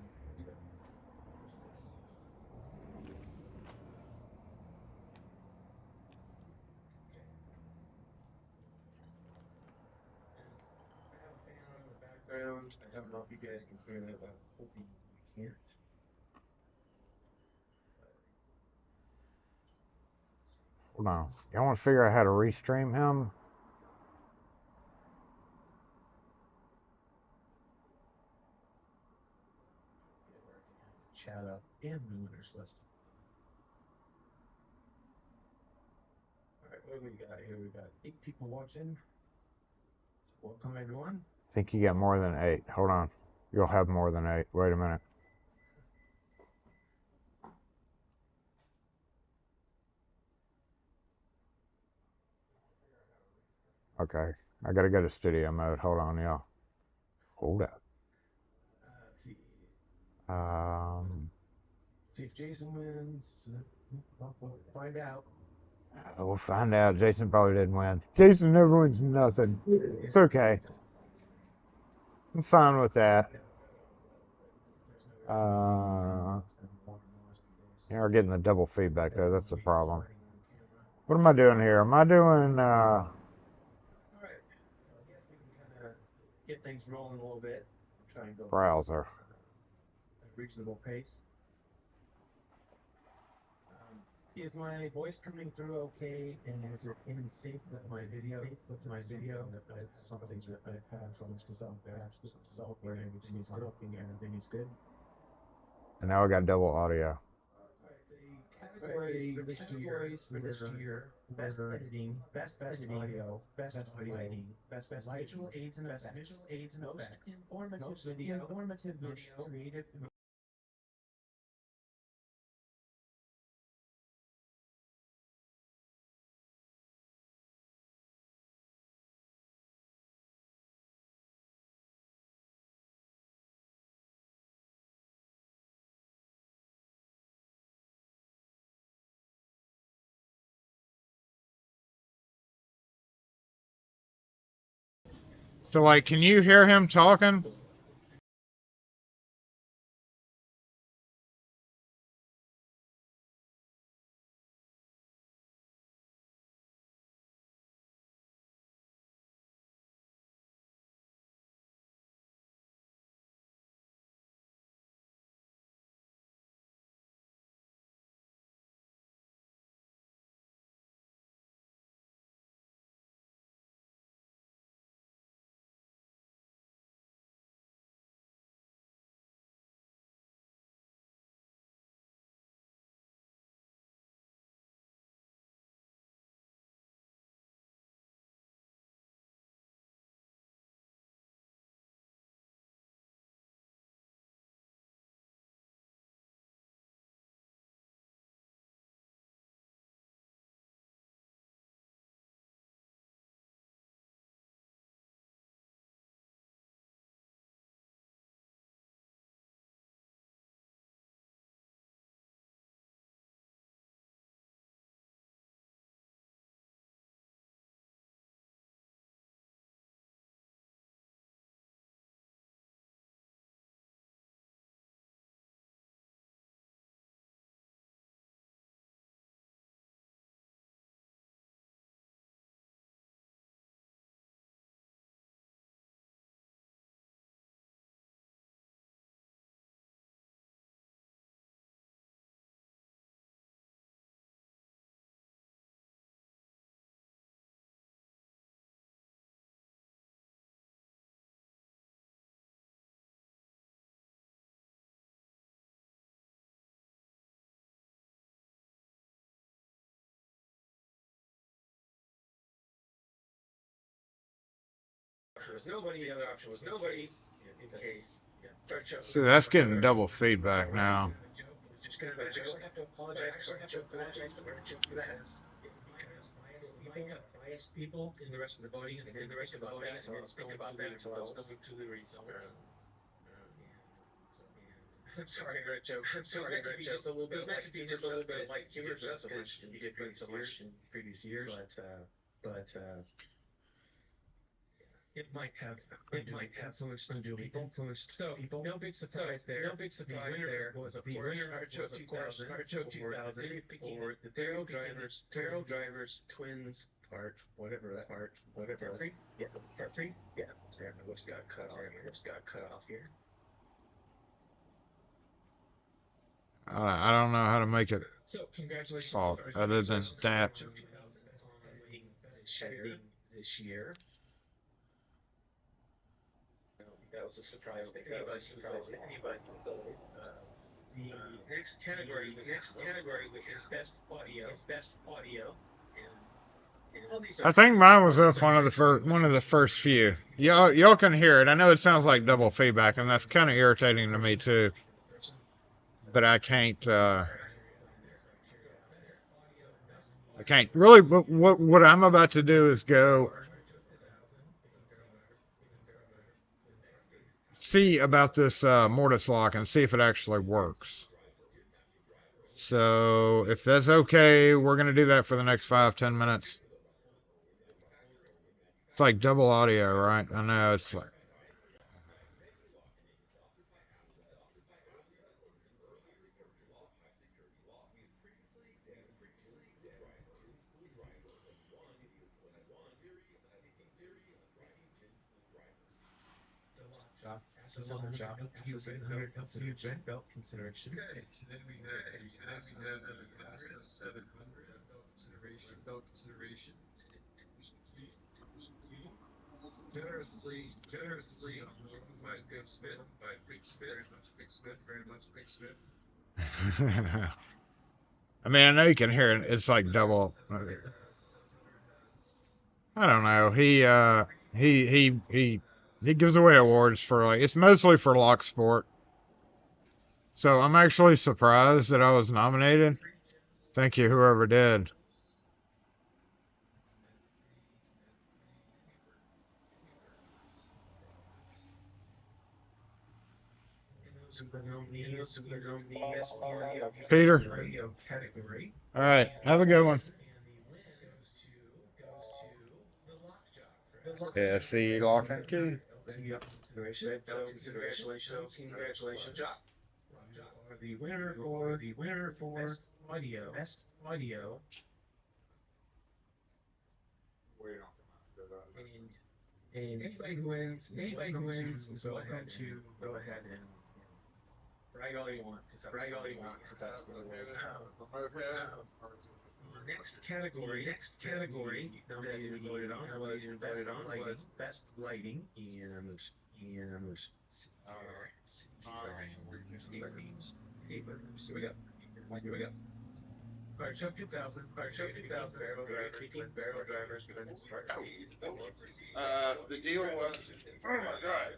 I have a fan on in the background. I don't know if you guys can hear that, but I'm hoping you can't. Hold on. Y'all want to figure out how to restream him? Where I can have the chat up and the winners list. All right, what do we got here? We got 8 people watching. Welcome, everyone. I think you got more than 8. Hold on. You'll have more than 8. Wait a minute. Okay. I gotta go to studio mode. Hold on, y'all. Hold up. Let's see. See if Jason wins. We'll find out. We'll find out. Jason probably didn't win. Jason never wins nothing. It's okay. I'm fine with that. You're getting the double feedback there. That's the problem. What am I doing here? Am I doing All right. So I guess we can kind of get things rolling a little bit. Try and go browser? at a reasonable pace. Is my voice coming through okay? And is it in sync with my video? That's something that I've had so much stuff that's software and everything is working and everything is good. And now I got double audio. Categories for this year: best editing, best audio, best lighting, best visual aids and effects, most informative video, creative. So, like, can you hear him talking? The other option was nobody in case. So that's getting double feedback now. Just kind of a joke. I have to apologize for that because biased people in the rest of the voting and the rest of the voting. So I was think about that until I was going through the results. I'm sorry, I joke. I'm sorry, meant to be just a little bit. It was meant to be just a little bit of light humor, not so much. You did win so much in previous years, but it might have influenced people. No big surprise there. No big surprise there. Was the winner Art Show 2000 or the Darrow Drivers Twins part three. Yeah, part three. Yeah, sorry, my lips got cut off here. I don't know how to make it So congratulations. fault other than that. This year. That was a surprise to anybody. The next category, which is best audio. I think mine was up one of the first few. Y'all can hear it. I know it sounds like double feedback, and that's kind of irritating to me too. But I can't. I can't really. What I'm about to do is go see about this mortise lock and see if it actually works. So if that's okay, we're gonna do that for the next 5-10 minutes. It's like double audio, right? I know it's like. As a long job, you've belt consideration. Okay, then we have 700 belt consideration. Generously by Big Smith, very much Big Smith. I mean, I know you can hear it. It's like double. I don't know. He gives away awards for like it's mostly for lock sport. So I'm actually surprised that I was nominated. Thank you, whoever did. Peter. All right. Have a good one. Yeah, see, lock and key. Congratulations. The winner for best audio. And anybody who wins is welcome to go ahead and brag all you want, because that's what next category that you voted on was best lighting and here we go. Art Show 2000, barrel drivers, The deal was, oh my god.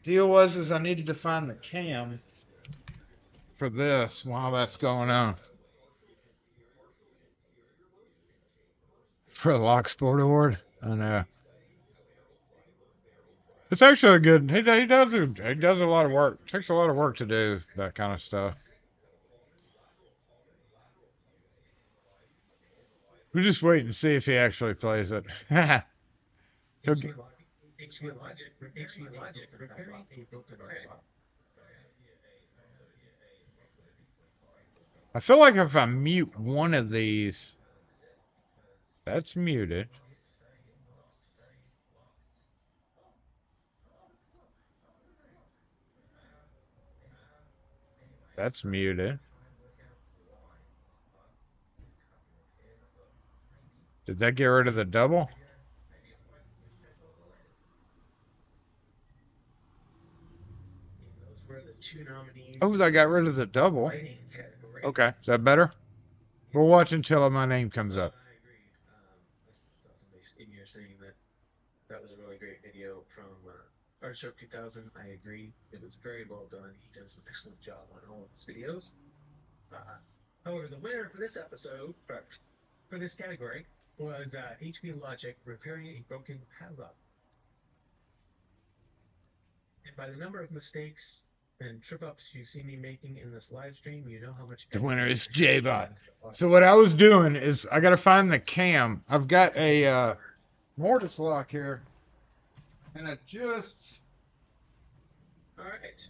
Deal was is I needed to find the cam for this while that's going on. For the Lock Sport Award? I know. It's actually a good. He does a lot of work. It takes a lot of work to do that kind of stuff. We just wait and see if he actually plays it. He'll get, I feel like if I mute one of these, that's muted. That's muted. Did that get rid of the double? Oh, that got rid of the double. Okay, is that better? We'll watch until my name comes up. That was a really great video from Artichoke 2000. I agree. It was very well done. He does an excellent job on all of his videos. However, the winner for this episode, for this category, was HB Logic repairing a broken padlock. And by the number of mistakes and trip ups you see me making in this live stream, you know how much. The winner is J-Bot. So what I was doing is I got to find the cam. I've got a mortise lock here, and I just. All right.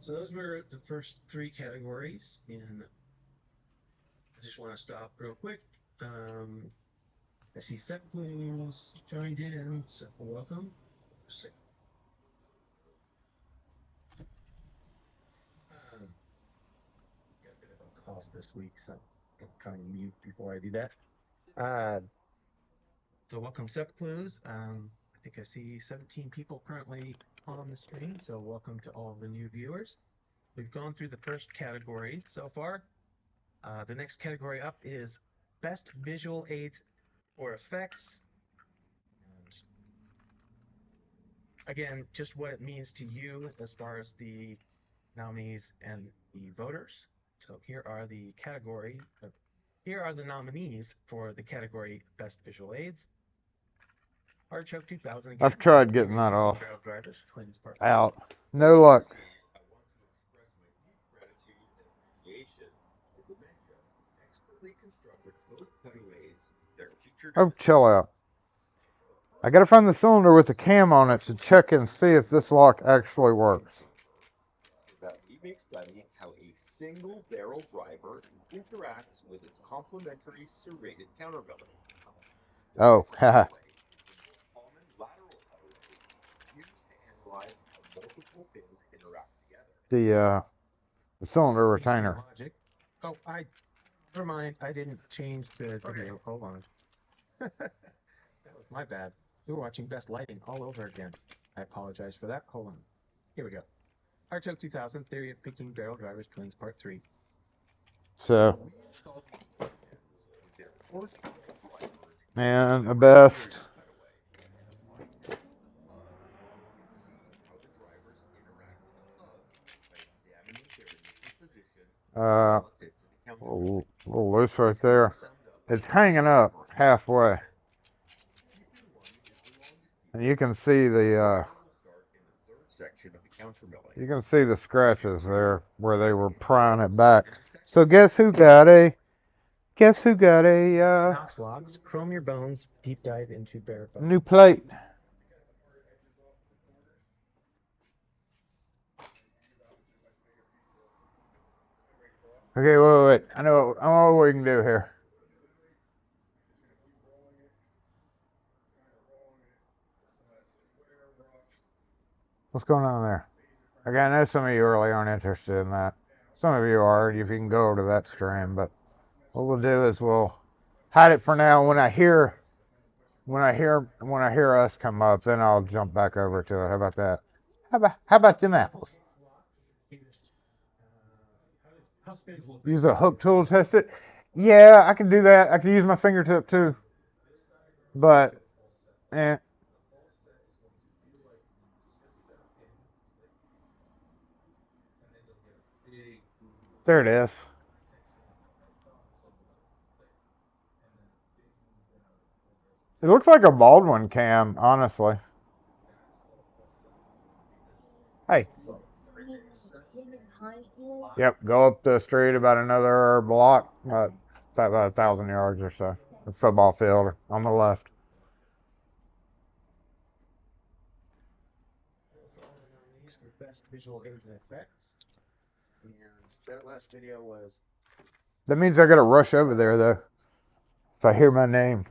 So those were the first three categories, and I just want to stop real quick. I see Set Clues joined in, so welcome. Got a bit of a cough this week, so I'm trying to mute before I do that. So welcome, Set Clues. I think I see 17 people currently on the stream, so welcome to all the new viewers. We've gone through the first categories so far. The next category up is Best Visual Aids or Effects. And again, just what it means to you as far as the nominees and the voters. So here are the nominees for the category Best Visual Aids. Artichoke 2000 again. I've tried getting that off. Drivers, Twins Part Out. No luck. Oh, chill out. I gotta find the cylinder with the cam on it to check and see if this lock actually works. We may study how a single barrel driver interacts with its complementary serrated counterbillet. Oh, haha. Common lateral cutaway used to analyze how multiple pins interact together. The cylinder retainer. Logic. Oh, never mind. I didn't change the video. Hold on. That was my bad. We were watching Best Lighting all over again. I apologize for that. Hold on. Here we go. Artichoke 2000, Theory of Picking Barrel Drivers Twins Part 3. So, and the best. A little loose right there. It's hanging up halfway. And you can see the scratches there where they were prying it back. So guess who got a Knox Locks, Chrome Your Bones, Deep Dive into Bare Bones. new plate. Okay, wait. I know what we can do here. What's going on there? Okay, I know some of you really aren't interested in that. Some of you are, if you can go over to that stream. But what we'll do is we'll hide it for now. When I hear us come up, then I'll jump back over to it. How about that? How about them apples? Use a hook tool to test it. Yeah, I can do that. I can use my fingertip too. But, There it is. It looks like a Baldwin cam, honestly. Hey. Yep, go up the street about another block, about 1,000 yards or so. The football field on the left. Best visual aids and effects. And that last video was. That means I gotta rush over there though. If I hear my name.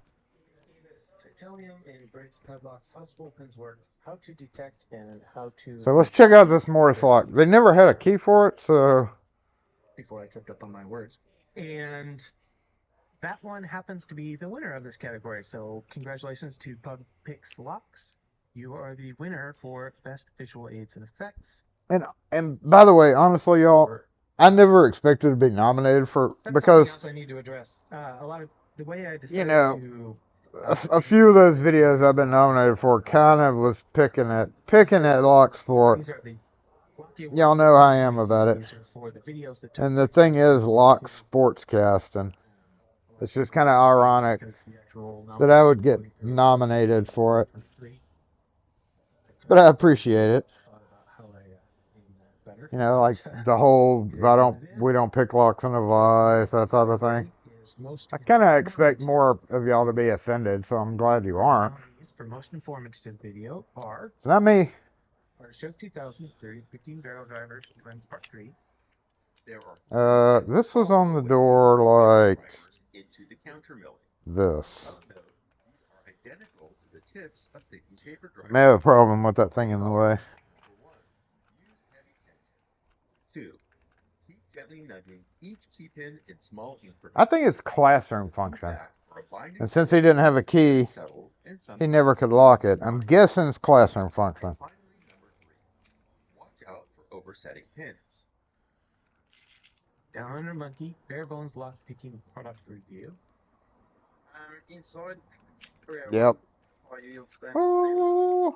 Titanium and brakes, padlocks, how spool pins work, how to detect, and how to. So let's check out this Morris lock. They never had a key for it, so. Before I tripped up on my words. And that one happens to be the winner of this category. So congratulations to Pug Picks Locks. You are the winner for Best Visual Aids and Effects. And by the way, honestly, y'all, I never expected to be nominated for That's because something else I need to address. A lot of the way I decided you know, to a few of those videos I've been nominated for kind of was picking at Locksport. These are the Y'all know how I am about it. These are for the videos that took And the place thing is, Lock Sportscasting. It's just kind of ironic because the actual that I would get nominated for it. But I appreciate it. thought about how I made that better. You know, like the whole we don't pick locks in a vice, that type of thing. I kind of expect more of y'all to be offended, so I'm glad you aren't. Nominees for most informative video are It's not me. Art Show 2003, 15 Barrel Drivers, Lens Part 3. This was on the door like into the counter milling. this. Identical to the tips of thinking paper drivers. May have a problem with that thing in the way. 2. Keep gently nudging each key pin in small increments. I think it's classroom function. And since he didn't have a key, he never could lock it. I'm guessing it's classroom function. Finally, number 3. Watch out for oversetting pins. Down Under Monkey, bare bones lock picking product review. Inside. Yep. Oh. Ooh.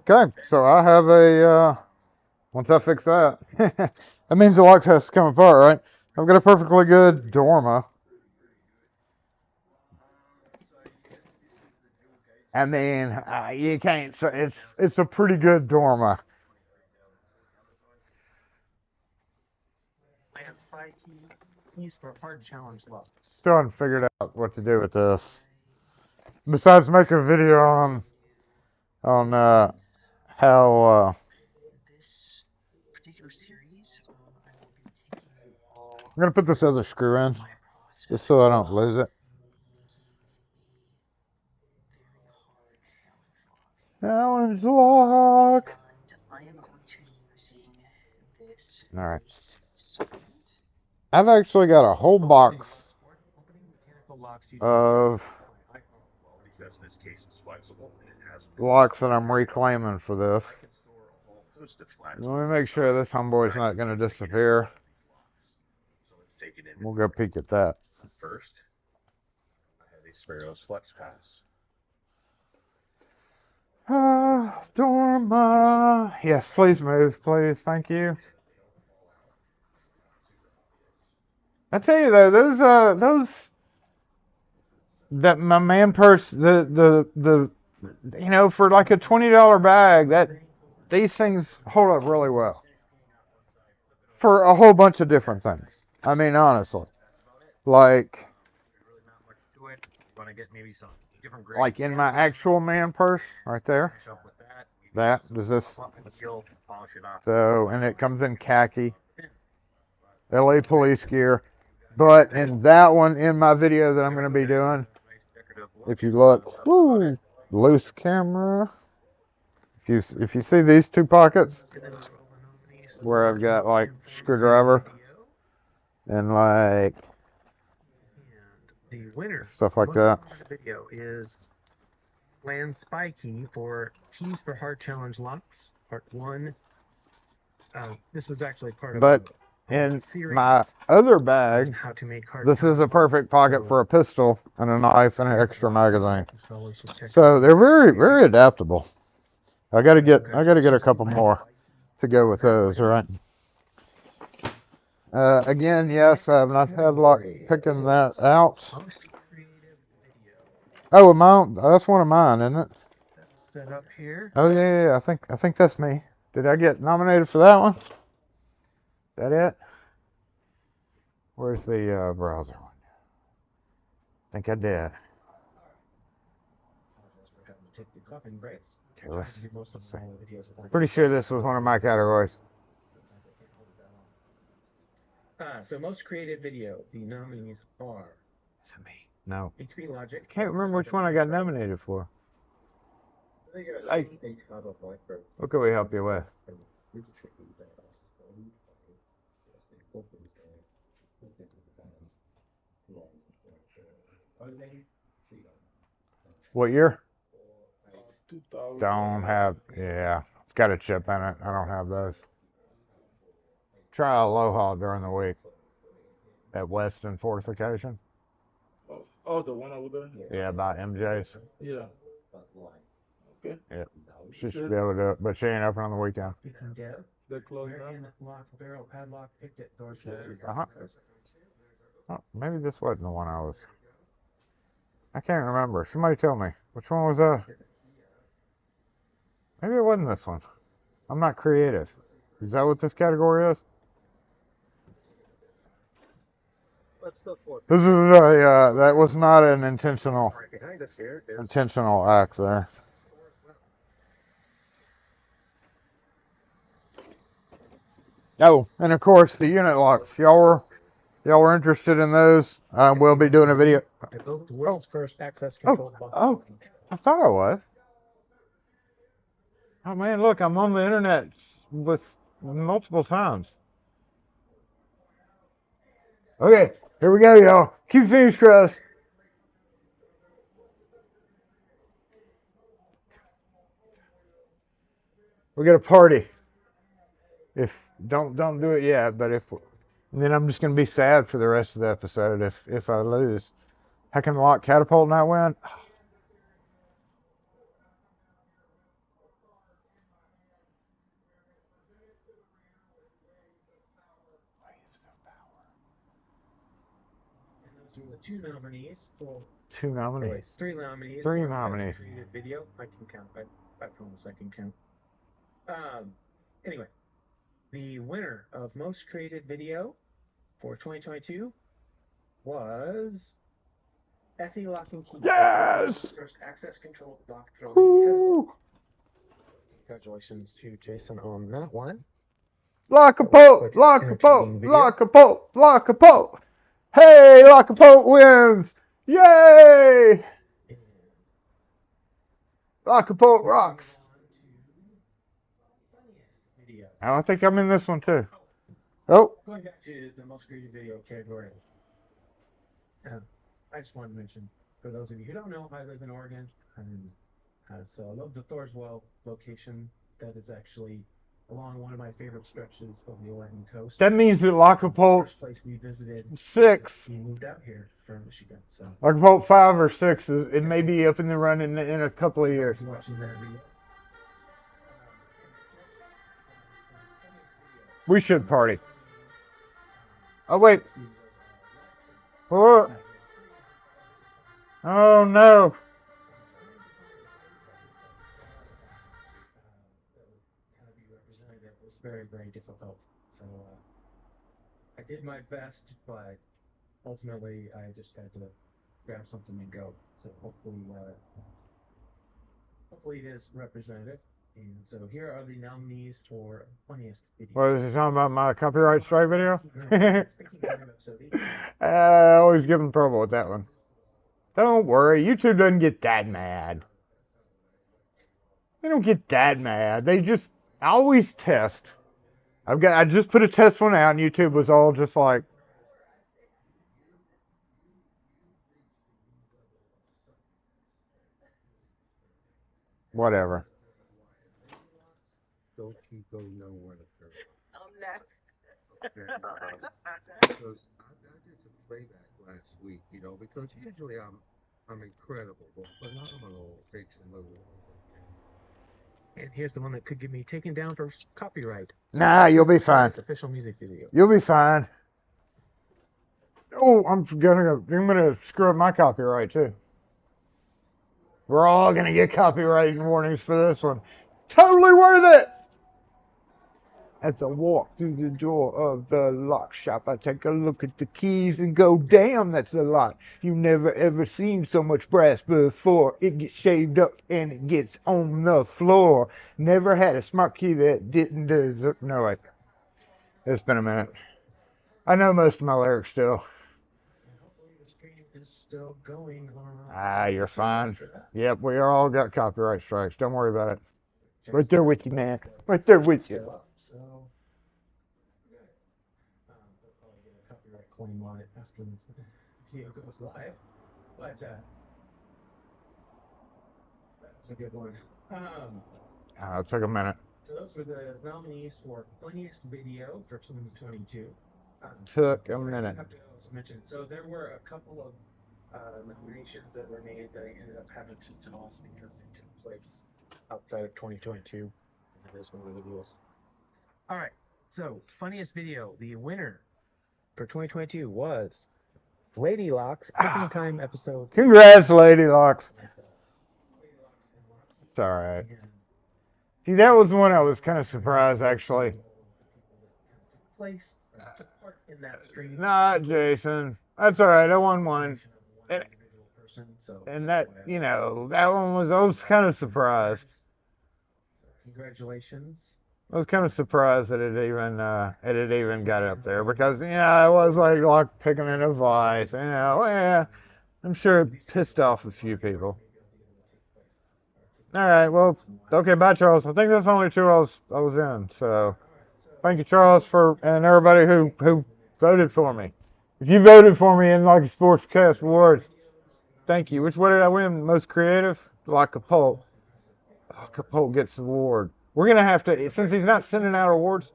Okay, so I have a, once I fix that, that means the lock has to come apart, right? I've got a perfectly good dorma. I mean, you can't say it's a pretty good dorma. Lance 5 keys for hard challenge locks. Still haven't figured out what to do with this. Besides make a video on how This particular series, I will be taking you all I'm gonna put this other screw in my process. just so I don't lose it. Challenge lock. I am going to be using this. All right. I've actually got a whole box of Because this case is flexible and it has locks that I'm reclaiming for this. I can store a whole host of flat. Let me make sure this homeboy's not going to disappear. So let's take it in. We'll go peek at that. First, I have a Sparrow's Flex Pass. Dorma. Yes, please move, please. Thank you. I tell you though, those that my man purse, the you know, for like a $20 bag, that these things hold up really well for a whole bunch of different things. I mean, honestly, like in my actual man purse right there. That does this. So, and it comes in khaki, LA police gear. But in that one, in my video that I'm going to be doing, if you look, woo, loose camera. If you see these two pockets, where I've got like screwdriver and like the winner stuff like that. The video is Land Spy Key for Keys for Hard Challenge Locks, Part 1. This was actually part of But in my other bag, how to make hard this is a perfect pocket for a pistol and a knife and an extra magazine. So they're very, very adaptable. I gotta get a couple more to go with those, all right? Again, yes, I've not had luck picking that out. Oh, that's one of mine, isn't it? That's set up here. Oh yeah. I think that's me. Did I get nominated for that one? Is that it? Where's the browser one? I think I did. Okay, let's see. Pretty sure this was one of my categories. So most creative video, the nominees are. Is it me? No. HP Logic. Can't remember which one I got nominated for. Hey, what can we help you with? What year? Don't have, yeah. It's got a chip in it. I don't have those. try Aloha during the week at Weston Fortification. Oh, the one over there? Yeah, by MJ's. Yeah. Okay. Yep. She should be able to do it, but she ain't open on the weekend. Speaking Dev, They're closed rear now? end lock barrel padlock picked at door Uh-huh. Oh, maybe this wasn't the one I was. I can't remember. Somebody tell me. Which one was that? Maybe it wasn't this one. I'm not creative. Is that what this category is? This is a, that was not an intentional act there. Oh, and of course the unit locks. Y'all were interested in those. We'll be doing a video. I built the world's first access control box. Oh, I thought I was. Oh man, look, I'm on the internet with multiple times. Okay, here we go, y'all. Keep fingers crossed. We got a party. If don't do it yet, but if then I'm just gonna be sad for the rest of the episode if I lose. How can the lock catapult not win? Those are the two nominees for Two nominees. three nominees. Three for nominees. Best Creative Video. I can count. I promise I can count. Anyway, the winner of most created video for 2022 was SE Lock and Key. Yes! First access control lock drawing. Woo! Congratulations to Jason on that one. Lock a boat! Lock a boat! Lock a boat! Lock a boat! Hey, Lock a boat wins! Yay! Lock a boat rocks. I think I'm in this one too. Oh. Going back to the most creative video category. I just wanted to mention, for those of you who don't know, I live in Oregon, and so I love the Thorswell location. That is actually along one of my favorite stretches of the Oregon coast. That means that Lock a boat First place we visited. 6. We moved out here from Michigan, so. Lock a boat 5 or 6. It may be up in the run in a couple of years. Watching that video. We should party. Oh wait. Oh, oh no. It was very, very difficult. So I did my best, but ultimately I just had to grab something and go. So hopefully it is representative. And so here are the nominees for funniest video. What is he talking about? My copyright strike video? I always give them trouble with that one. Don't worry, YouTube doesn't get that mad. They don't get that mad. They just always test. I just put a test one out, and YouTube was all just like, whatever. Don't you go nowhere. I'm next. Because I did some playback last week, because usually I'm incredible, but phenomenal takes a little longer. And here's the one that could get me taken down for copyright. Nah, you'll be fine. It's official music video. You'll be fine. Oh, I'm gonna screw up my copyright too. We're all gonna get copyright warnings for this one. Totally worth it. As I walk through the door of the lock shop, I take a look at the keys and go, damn, that's a lot. You never ever seen so much brass before. It gets shaved up and it gets on the floor. Never had a smart key that didn't do. No, wait. It's been a minute. I know most of my lyrics still. Hopefully the stream is still going on. Ah, you're fine. Yep, we all got copyright strikes. Don't worry about it. Right there with you, man. Right there with you. So, they'll probably get a copyright claim on it after the video goes live. But that's a good one. It took a minute. So those were the nominees for funniest video for 2022. Took a I minute. have to also mention, so there were a couple of nominations that were made that I ended up having to toss because they took place outside of 2022. And that is one of the rules. All right. So, funniest video. The winner for 2022 was Lady Locks Cooking Time episode. Congrats, Lady Locks. It's all right. See, that was one I was kind of surprised, actually. Place took part in that stream. Not Jason. That's all right. I won one. And that, you know, that one was, I was kind of surprised. Congratulations. I was kind of surprised that it even got up there because, you know, I was like picking an advice, you know, yeah, I'm sure it pissed off a few people. All right, well, okay, bye, Charles. I think that's the only two I was in. So, thank you, Charles, and everybody who voted for me. If you voted for me in like Sportscast Awards, thank you. What did I win? Most creative? Like a poll. Capult gets the award. We're gonna have to, since he's not sending out awards.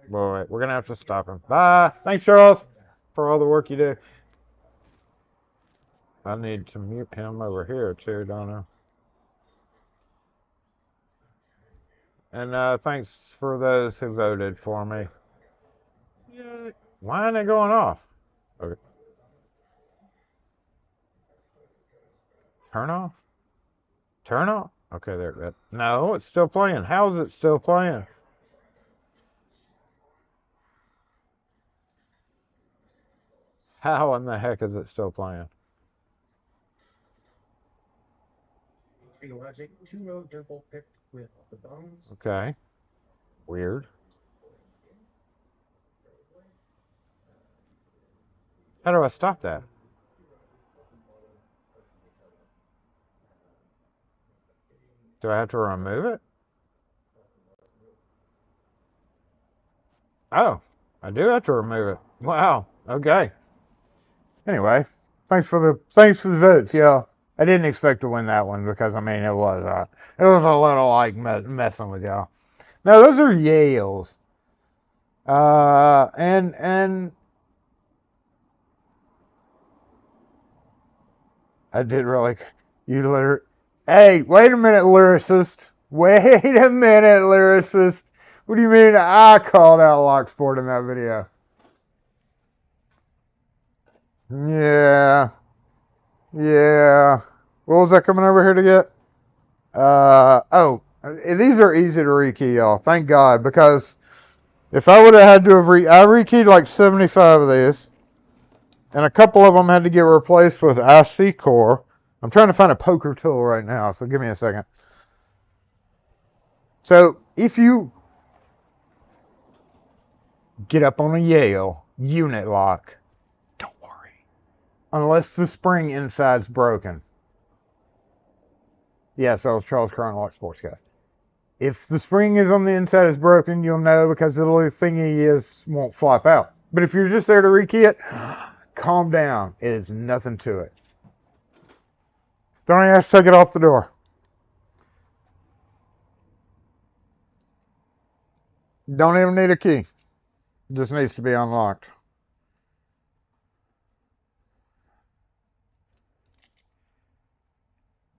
Boy, we're gonna have to stop him. Bye. Thanks, Charles, for all the work you do. I need to mute him over here too, don't I? And thanks for those who voted for me. Yay. Why ain't it going off? Okay. Turn off? Turn off? Okay, there. No, it's still playing. How is it still playing? How in the heck is it still playing? Logic, 2-row dimple picked with the bones. Okay. Weird. How do I stop that? Do I have to remove it? Oh, I do have to remove it. Wow. Okay. Anyway, thanks for the votes, y'all. I didn't expect to win that one because I mean it was a little like messing with y'all. No, those are Yales. And I did really. You literally. Hey, wait a minute, lyricist. Wait a minute, lyricist. What do you mean I called out Locksport in that video? Yeah. Yeah. What was I coming over here to get? These are easy to rekey, y'all. Thank God, because if I would have had to I rekeyed like 75 of these, and a couple of them had to get replaced with IC core. I'm trying to find a poker tool right now, so give me a second. So if you get up on a Yale unit lock, don't worry, unless the spring inside's broken. Yes, that was Charles Crown Lock Sportscast. If the spring is on the inside is broken, you'll know because the little thingy won't flop out. But if you're just there to rekey it, calm down. It is nothing to it. Don't even have to take it off the door. Don't even need a key. It just needs to be unlocked.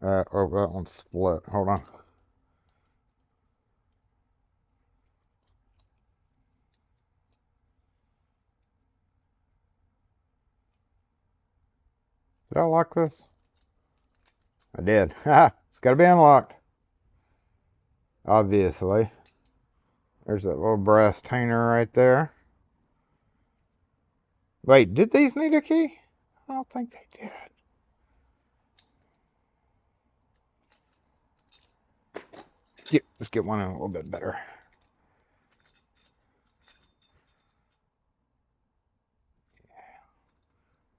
That one's split. Hold on. Did I lock this? I did. It's got to be unlocked. Obviously. There's that little brass tainer right there. Wait, did these need a key? I don't think they did. Let's get one in a little bit better.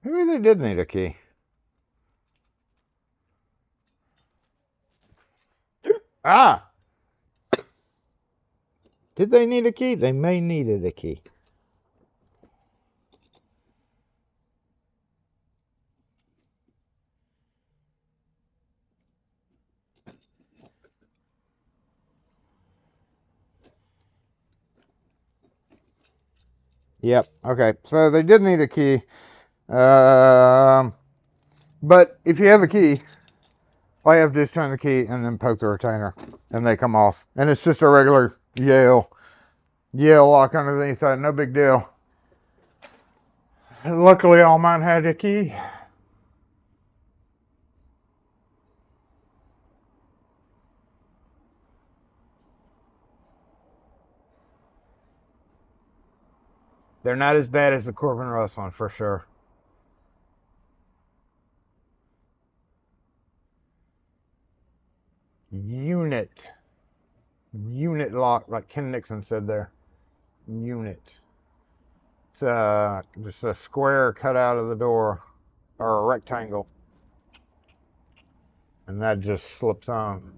Maybe they did need a key. Ah! Did they need a key? They may needed a key. Yep. Okay. So they did need a key. But if you have a key, all you have to do is turn the key and then poke the retainer, and they come off. And it's just a regular Yale lock underneath that. No big deal. Luckily, all mine had a key. They're not as bad as the Corbin Russ one, for sure. Unit lock, like Ken Nixon said there. Unit. It's just a square cut out of the door, or a rectangle, and that just slips on.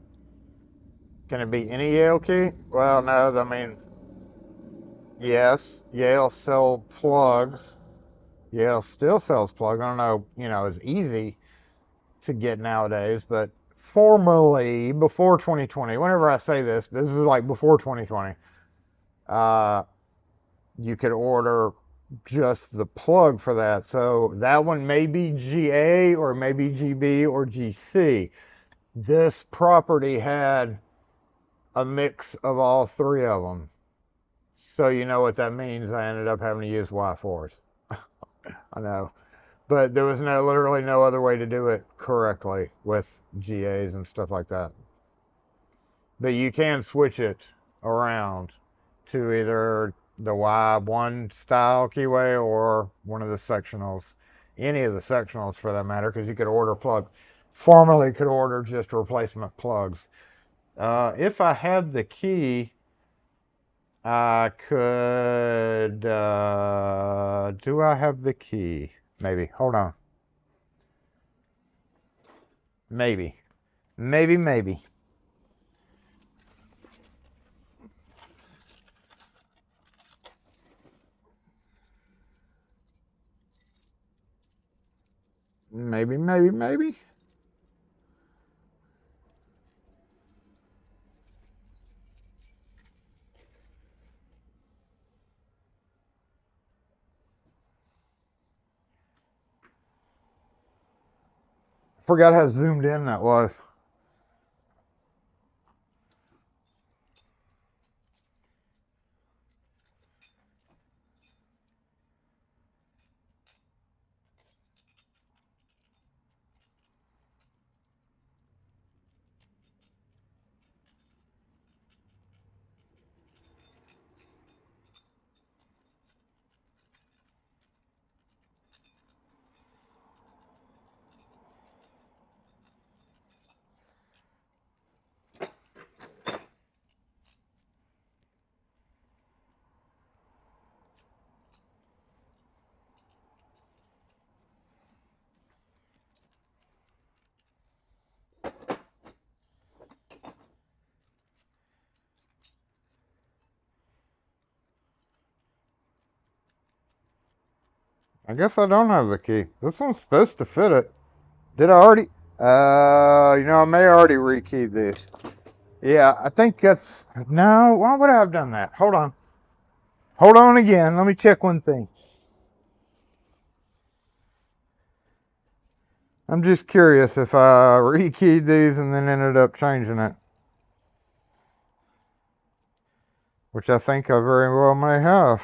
Can it be any Yale key? Well, no. I mean, yes, Yale sell plugs. Yale still sells plugs. I don't know, it's easy to get nowadays, but formerly, before 2020, whenever I say this is like before 2020, you could order just the plug for that. So that one may be GA or maybe GB or GC. This property had a mix of all three of them. So you know what that means. I ended up having to use Y4s. I know. But there was literally no other way to do it correctly with GAs and stuff like that. But you can switch it around to either the Y1 style keyway or one of the sectionals, any of the sectionals for that matter, because you could order plug. Formerly could order just replacement plugs. If I had the key, I could. Do I have the key? Maybe. Hold on. Maybe. Maybe. Maybe. Forgot how zoomed in that was. I guess I don't have the key. This one's supposed to fit it. Did I already? I may already rekeyed this. Yeah, I think that's. No, why would I have done that? Hold on. Hold on again. Let me check one thing. I'm just curious if I rekeyed these and then ended up changing it. Which I think I very well may have.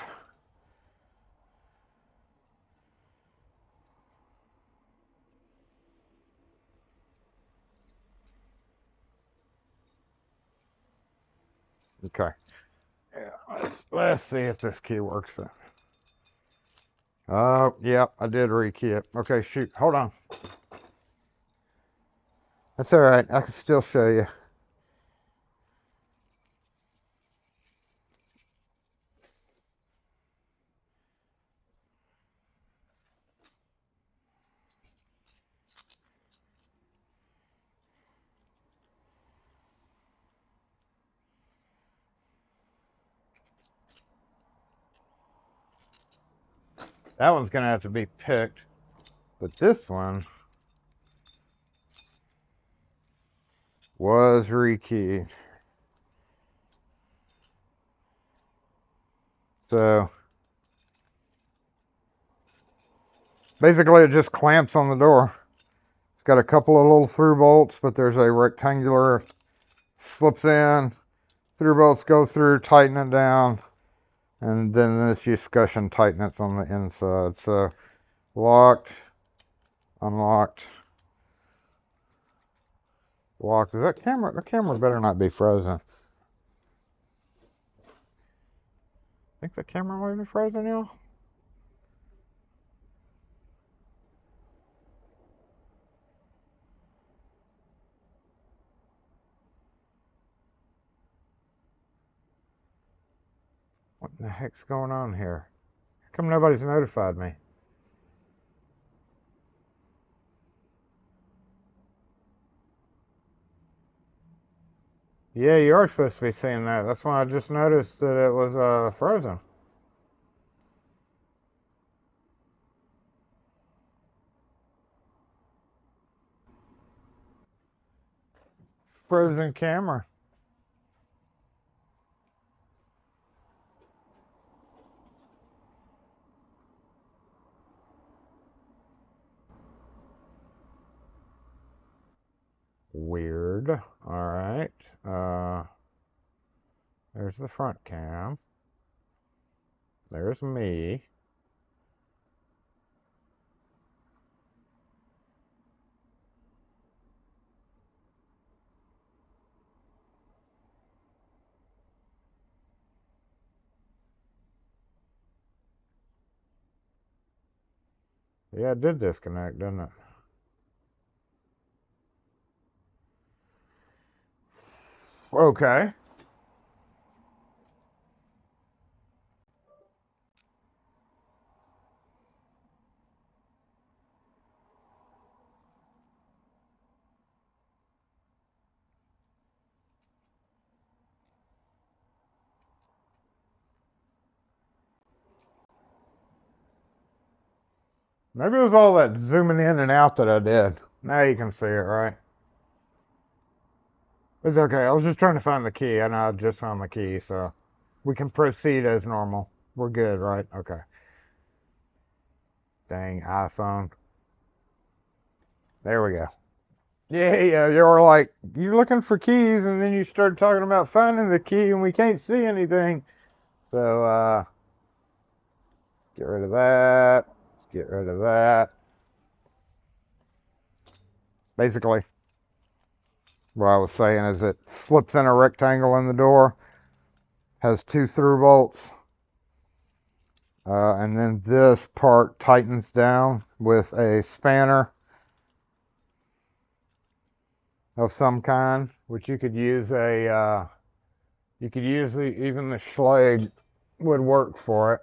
Okay. Yeah, let's see if this key works then. Oh, yeah, I did rekey it. Okay, shoot. Hold on. That's all right. I can still show you. That one's going to have to be picked. But this one was rekeyed. So Basically, it just clamps on the door. It's got a couple of little through bolts, but there's a rectangular, slips in, through bolts go through, tighten it down, and then this discussion tighten it on the inside. So locked, unlocked, locked. Is that camera? The camera better not be frozen. Think the camera might be frozen, y'all? What the heck's going on here? How come nobody's notified me? Yeah, you are supposed to be seeing that. That's why I just noticed that it was frozen. Frozen camera. Weird. All right. There's the front cam. There's me. Yeah, it did disconnect, didn't it? Okay. Maybe it was all that zooming in and out that I did. Now you can see it, right? It's okay. I was just trying to find the key, and I just found the key, so we can proceed as normal. We're good, right? Okay. Dang, iPhone. There we go. Yeah, you were like, you're looking for keys, and then you started talking about finding the key, and we can't see anything. So, get rid of that. Let's get rid of that. Basically, what I was saying is it slips in a rectangle in the door, has two through bolts, and then this part tightens down with a spanner of some kind, which you could use even the Schlage would work for it.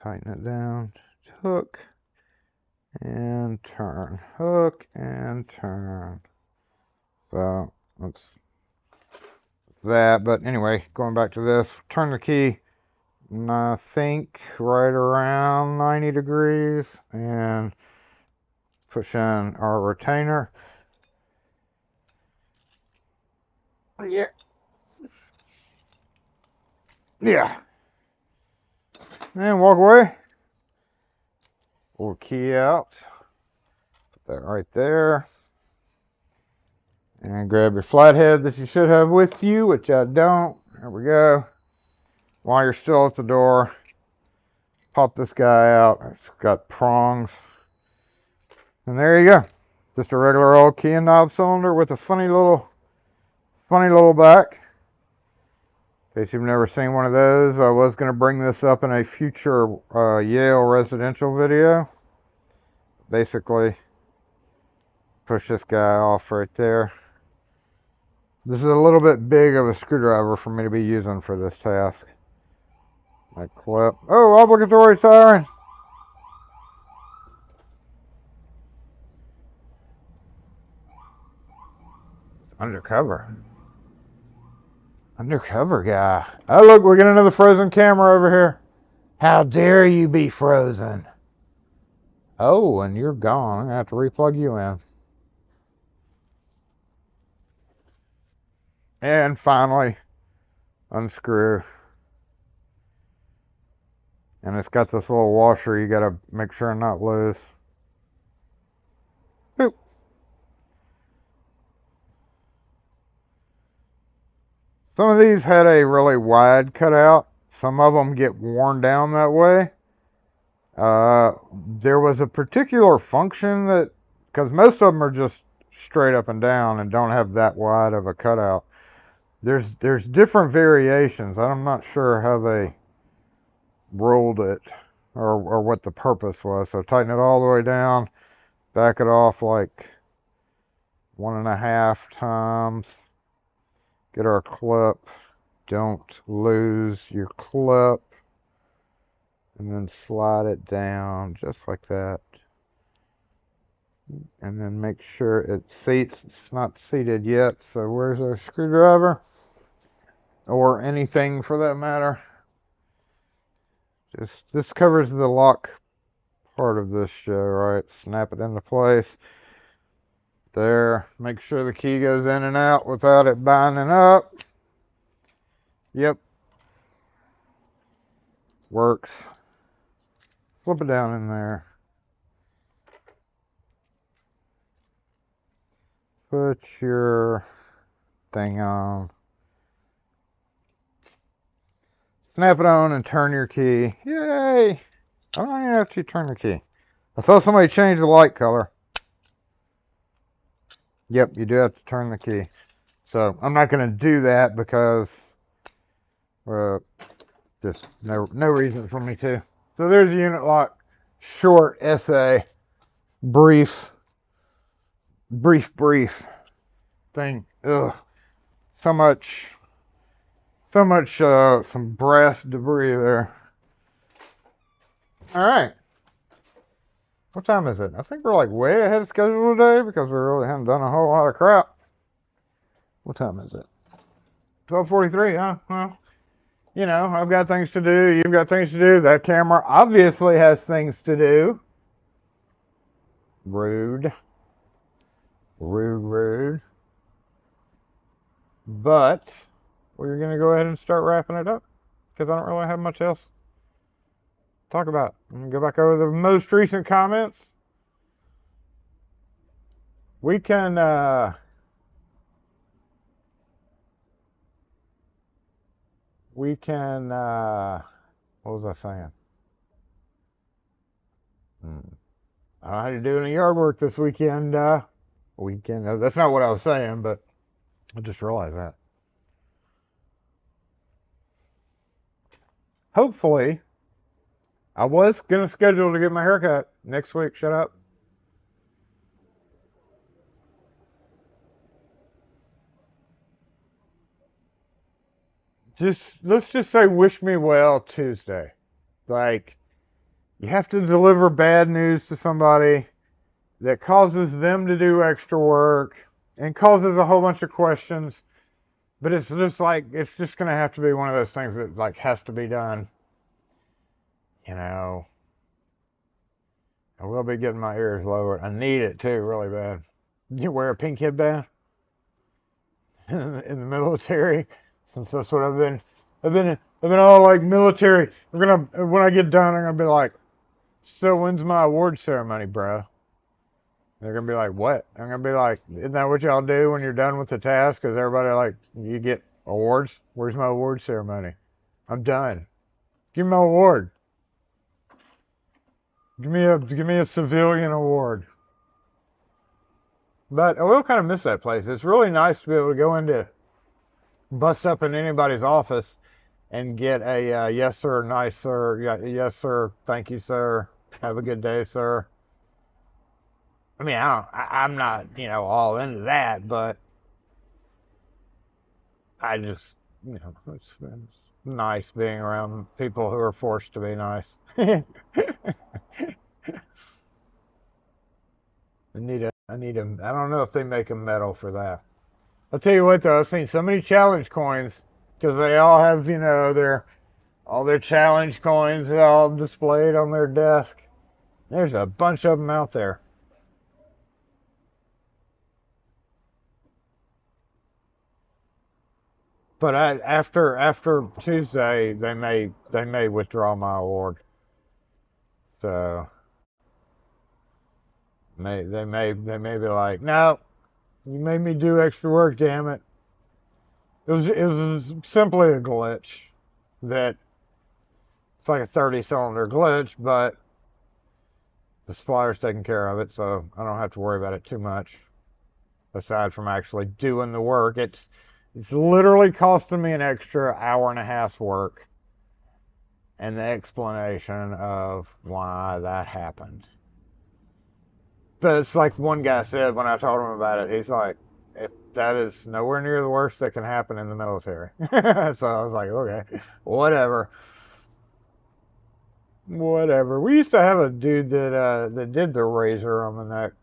Tighten it down, hook and turn, hook and turn. So that's that. But anyway, going back to this, turn the key, and I think right around 90 degrees, and push in our retainer. Yeah. Yeah. And walk away. Pull key out. Put that right there. And grab your flathead that you should have with you, which I don't. There we go. While you're still at the door, pop this guy out. It's got prongs. And there you go. Just a regular old key and knob cylinder with a funny little back. In case you've never seen one of those, I was going to bring this up in a future Yale residential video. Basically, push this guy off right there. This is a little bit big of a screwdriver for me to be using for this task. That clip. Oh, obligatory siren. Undercover. Undercover guy. Oh, look, we got another frozen camera over here. How dare you be frozen? Oh, and you're gone. I'm going to have to replug you in. And finally, unscrew. And it's got this little washer you gotta make sure and not lose. Boop. Some of these had a really wide cutout. Some of them get worn down that way. There was a particular function that, because most of them are just straight up and down and don't have that wide of a cutout. There's different variations. I'm not sure how they ruled it or what the purpose was. So tighten it all the way down, back it off like 1.5 times. Get our clip. Don't lose your clip. And then slide it down just like that. And then make sure it seats. It's not seated yet, so where's our screwdriver? Or anything for that matter. This covers the lock part of this show, right? Snap it into place. There. Make sure the key goes in and out without it binding up. Yep. Works. Flip it down in there. Put your thing on. Snap it on and turn your key. Yay! I don't even have to turn the key. I saw somebody change the light color. Yep, you do have to turn the key. So I'm not going to do that because just no reason for me to. So there's a unit lock. Short essay. Brief thing. Ugh. Some brass debris there. All right. What time is it? I think we're like way ahead of schedule today because we really haven't done a whole lot of crap. What time is it? 12:43, huh? Well, you know, I've got things to do. You've got things to do. That camera obviously has things to do. Rude. But we're going to go ahead and start wrapping it up because I don't really have much else to talk about. I'm going to go back over the most recent comments. We can what was I saying? How you doing yard work this weekend? That's not what I was saying, but I just realized that. Hopefully, I was gonna schedule to get my haircut next week. Shut up. Let's just say wish me well Tuesday. Like, you have to deliver bad news to somebody that causes them to do extra work and causes a whole bunch of questions. But it's just like, it's just going to have to be one of those things that like has to be done. You know, I will be getting my ears lowered. I need it too, really bad. You wear a pink headband in the military, since that's what I've been all like military. When I get done, I'm gonna be like, so when's my award ceremony, bro? They're gonna be like, what? I'm gonna be like, isn't that what y'all do when you're done with the task? Because everybody like, you get awards. Where's my award ceremony? I'm done. Give me my award. Give me a civilian award. But I will kind of miss that place. It's really nice to be able to go into, bust up in anybody's office and get a yes sir, nice sir, yes sir, thank you sir, have a good day sir. I mean, I'm not, all into that, but I just, it's nice being around people who are forced to be nice. I don't know if they make a medal for that. I'll tell you what though, I've seen so many challenge coins, because they all have, all their challenge coins all displayed on their desk. There's a bunch of them out there. But after Tuesday, they may withdraw my award. So they may be like, no, you made me do extra work, damn it. It was simply a glitch that it's like a 30-cylinder glitch, but the supplier's taking care of it, so I don't have to worry about it too much. Aside from actually doing the work, it's literally costing me an extra hour and a half's work, and the explanation of why that happened. But it's like one guy said when I told him about it. He's like, if that is nowhere near the worst that can happen in the military. So I was like, okay, whatever. Whatever. We used to have a dude that did the razor on the neck.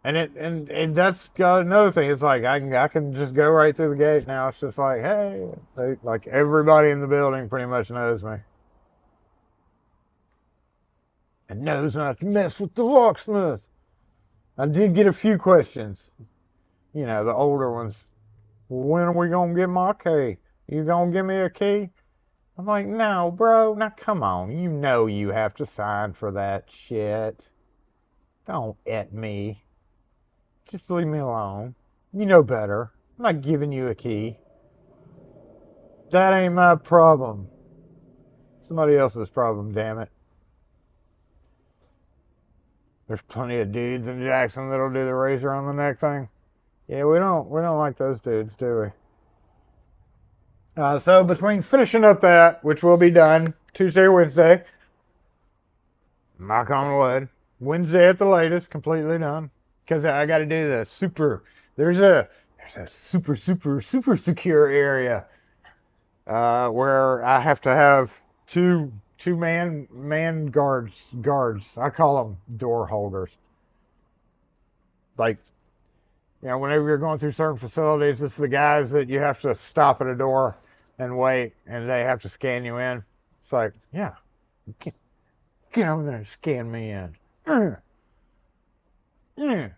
And that's got another thing. It's like I can just go right through the gate now. It's just like, hey, like everybody in the building pretty much knows me and knows not to mess with the locksmith. I did get a few questions. The older ones. When are we gonna get my key? You gonna give me a key? I'm like, no, bro. Now come on. You know you have to sign for that shit. Don't at me. Just leave me alone. You know better. I'm not giving you a key. That ain't my problem. Somebody else's problem, damn it. There's plenty of dudes in Jackson that'll do the razor on the neck thing. Yeah, we don't like those dudes, do we? So between finishing up that, which will be done Tuesday or Wednesday, knock on wood, Wednesday at the latest, completely done. Because I got to do the super. There's a super secure area where I have to have two man guards. I call them door holders. Like, whenever you're going through certain facilities, this is the guys that you have to stop at a door and wait, and they have to scan you in. It's like, yeah, get over there and scan me in. Yeah.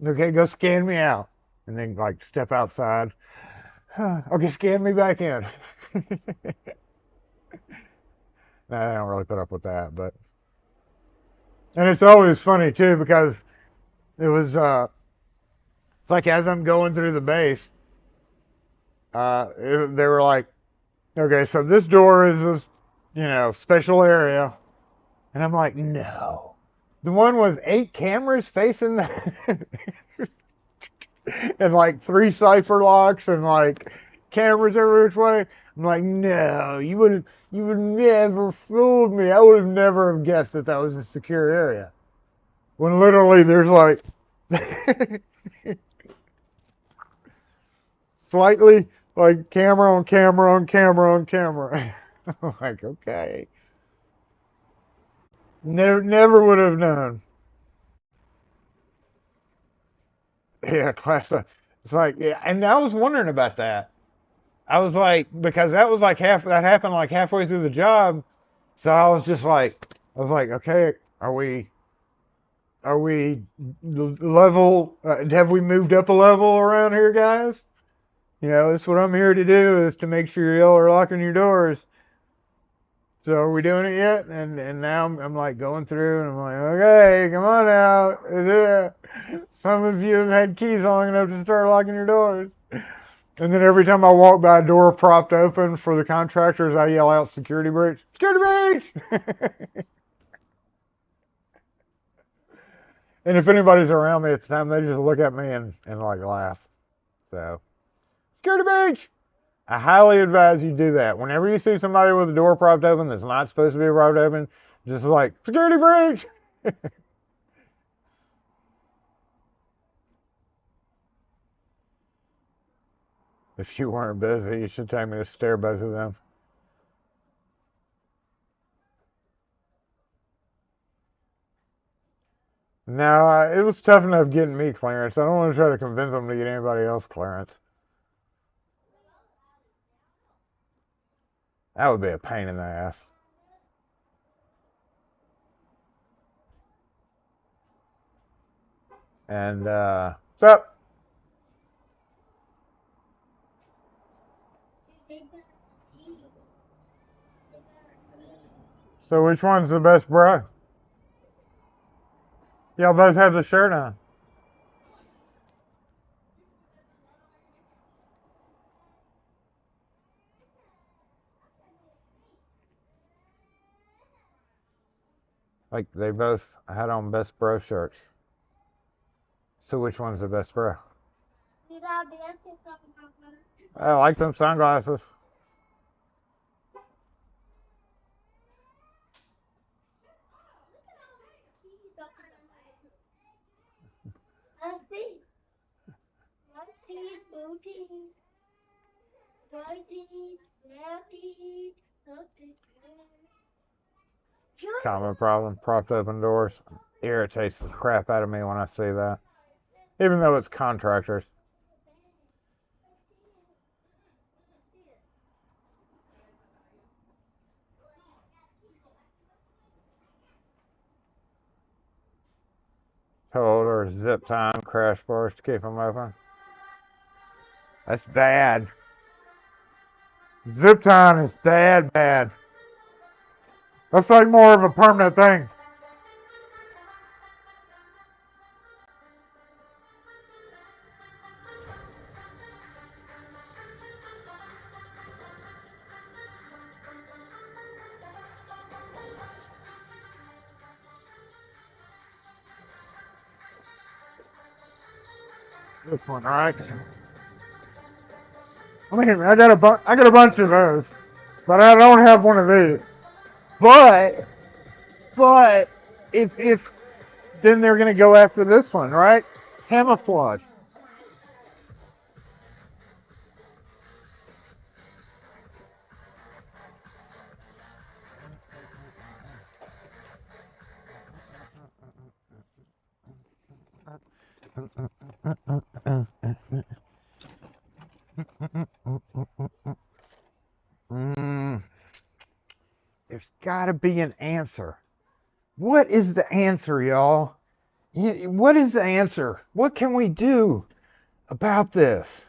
Okay, go scan me out, and then like step outside. Okay, scan me back in. No, I don't really put up with that, but and it's always funny too because it's like as I'm going through the base, they were like, okay, so this door is a special area, and I'm like, no, the one with 8 cameras facing the and like 3 cipher locks and like cameras every which way. I'm like, no, you would never fooled me. I would have never have guessed that that was a secure area. When literally there's like slightly like camera on camera on camera on camera. I'm like, okay. Never would have known. Yeah, class. It's like, yeah, and I was wondering about that. I was like, because that happened like halfway through the job. So I was like, okay, are we level? Have we moved up a level around here, guys? That's what I'm here to do is to make sure y'all are locking your doors. So are we doing it yet? And now I'm like going through and I'm like, okay, come on out. Some of you have had keys long enough to start locking your doors. And then every time I walk by a door propped open for the contractors, I yell out security breach. Security breach! And if anybody's around me at the time, they just look at me and like laugh. So, security breach! I highly advise you do that. Whenever you see somebody with a door propped open that's not supposed to be propped open, just like, security breach! If you weren't busy, you should take me to stare both of them. No, it was tough enough getting me clearance. I don't want to try to convince them to get anybody else clearance. That would be a pain in the ass. And, what's up? So which one's the best bra? Y'all both have the shirt on. Like they both had on best bro shirts. So which one's the best bro? I like them sunglasses. Common problem. Propped open doors. Irritates the crap out of me when I see that. Even though it's contractors. Told or zip time crash bars to keep them open. That's bad. Zip time is bad. That's like more of a permanent thing. This one, right? I mean, I got a bunch of those, but I don't have one of these. But if then they're gonna go after this one, right? Camouflage. There's got to be an answer. What is the answer, y'all? What is the answer? What can we do about this?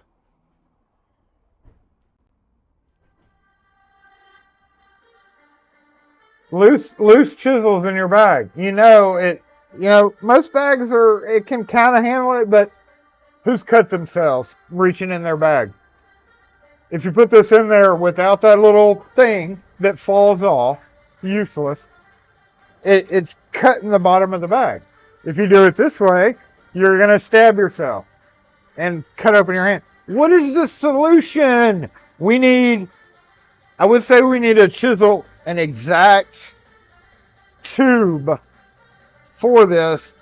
Loose chisels in your bag. You know it. You know most bags are. It can kind of handle it, but who's cut themselves reaching in their bag? If you put this in there without that little thing that falls off, useless. It's cutting the bottom of the bag. If you do it this way, you're gonna stab yourself and cut open your hand. What is the solution? I would say we need to chisel an exact tube for this,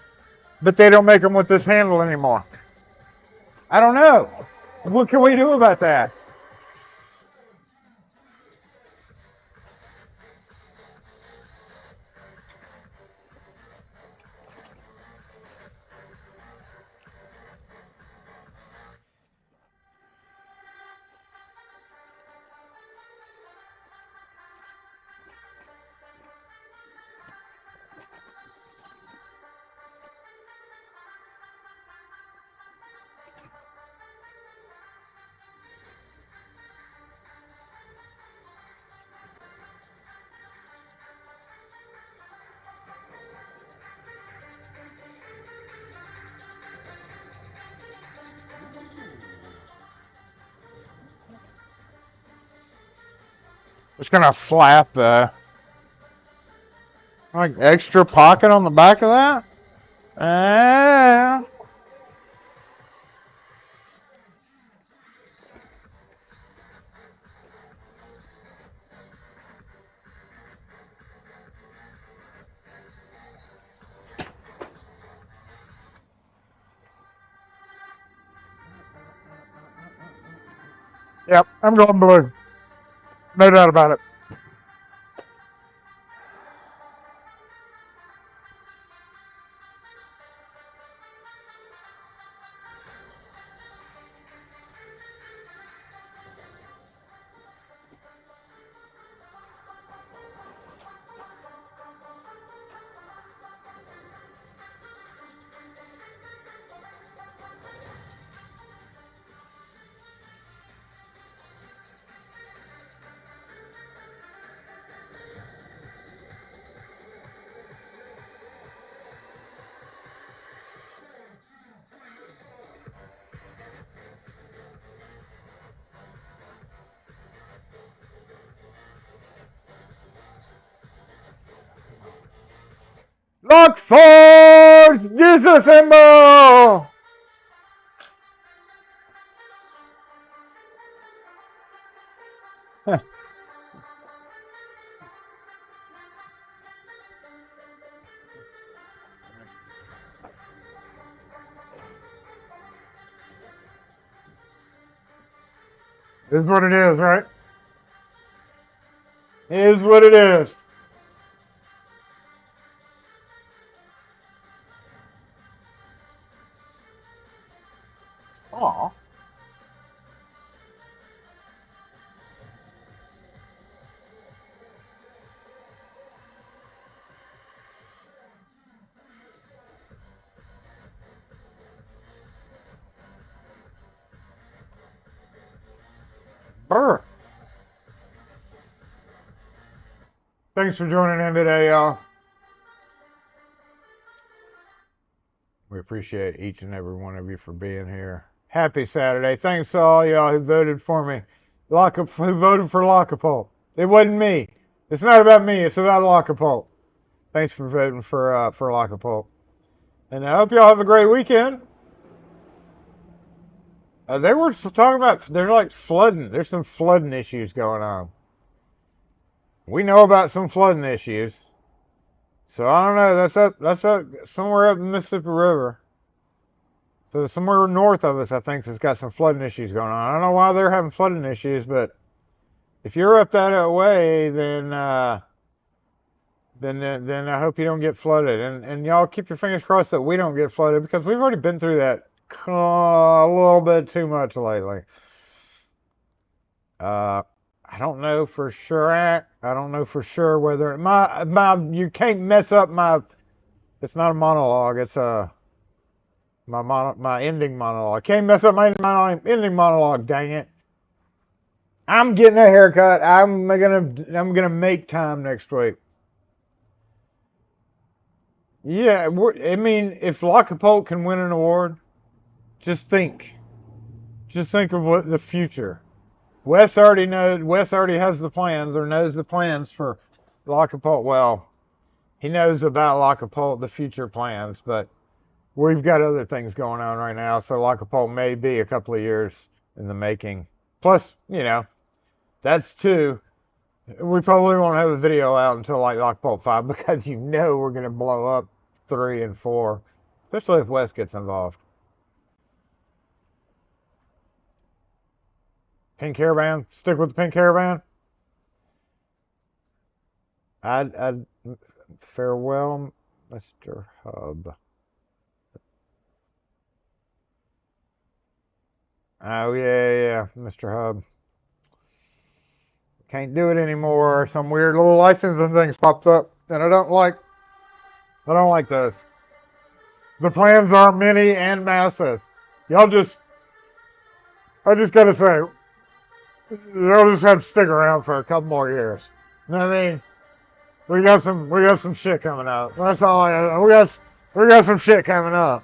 but they don't make them with this handle anymore. I don't know. What can we do about that? It's gonna flap the like extra pocket on the back of that. Yep, I'm going blue. No doubt about it. Lock force, disassemble! This is what it is, right? It is what it is. Aw. Brr. Thanks for joining in today, y'all. We appreciate each and every one of you for being here. Happy Saturday. Thanks to all y'all who voted for me. Who voted for Lockapult. It wasn't me. It's not about me. It's about Lockapult. Thanks for voting for Lockapult. And I hope y'all have a great weekend. They were talking about, they're like flooding. There's some flooding issues going on. We know about some flooding issues. So I don't know. That's up somewhere up the Mississippi River. So somewhere north of us, I think, has got some flooding issues going on. I don't know why they're having flooding issues, but if you're up that way, then I hope you don't get flooded. And y'all keep your fingers crossed that we don't get flooded, because we've already been through that a little bit too much lately. I don't know for sure. I don't know for sure whether you can't mess up my. It's not a monologue. It's my ending monologue. Can't mess up my ending monologue. Dang it! I'm getting a haircut. I'm gonna make time next week. Yeah, I mean, if Lockapult can win an award, just think of what the future. Wes already has the plans, or knows the plans for Lockapult. Well, he knows about Lockapult, the future plans, but we've got other things going on right now, so Lockapult may be a couple of years in the making. Plus, that's two. We probably won't have a video out until like Lockapult 5, because we're going to blow up 3 and 4, especially if Wes gets involved. Pink hairband. Stick with the pink hairband. I'd farewell, Mr. Hub. Oh yeah, Mr. Hub. Can't do it anymore. Some weird little licensing things popped up, and I don't like those. The plans are many and massive. I just gotta say, they'll just have to stick around for a couple more years. You know what I mean? We got some shit coming up. That's all. We got some shit coming up.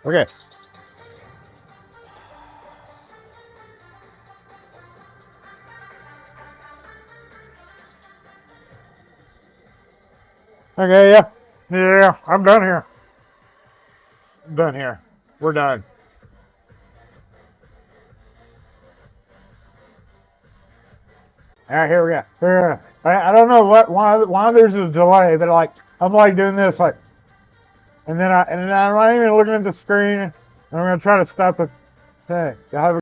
Okay. Okay, yeah. Yeah, I'm done here. We're done. All right, here we go. Here. I don't know why there's a delay, but like I'm like doing this like, and then I'm not even looking at the screen, and I'm gonna try to stop this. Hey, y'all have a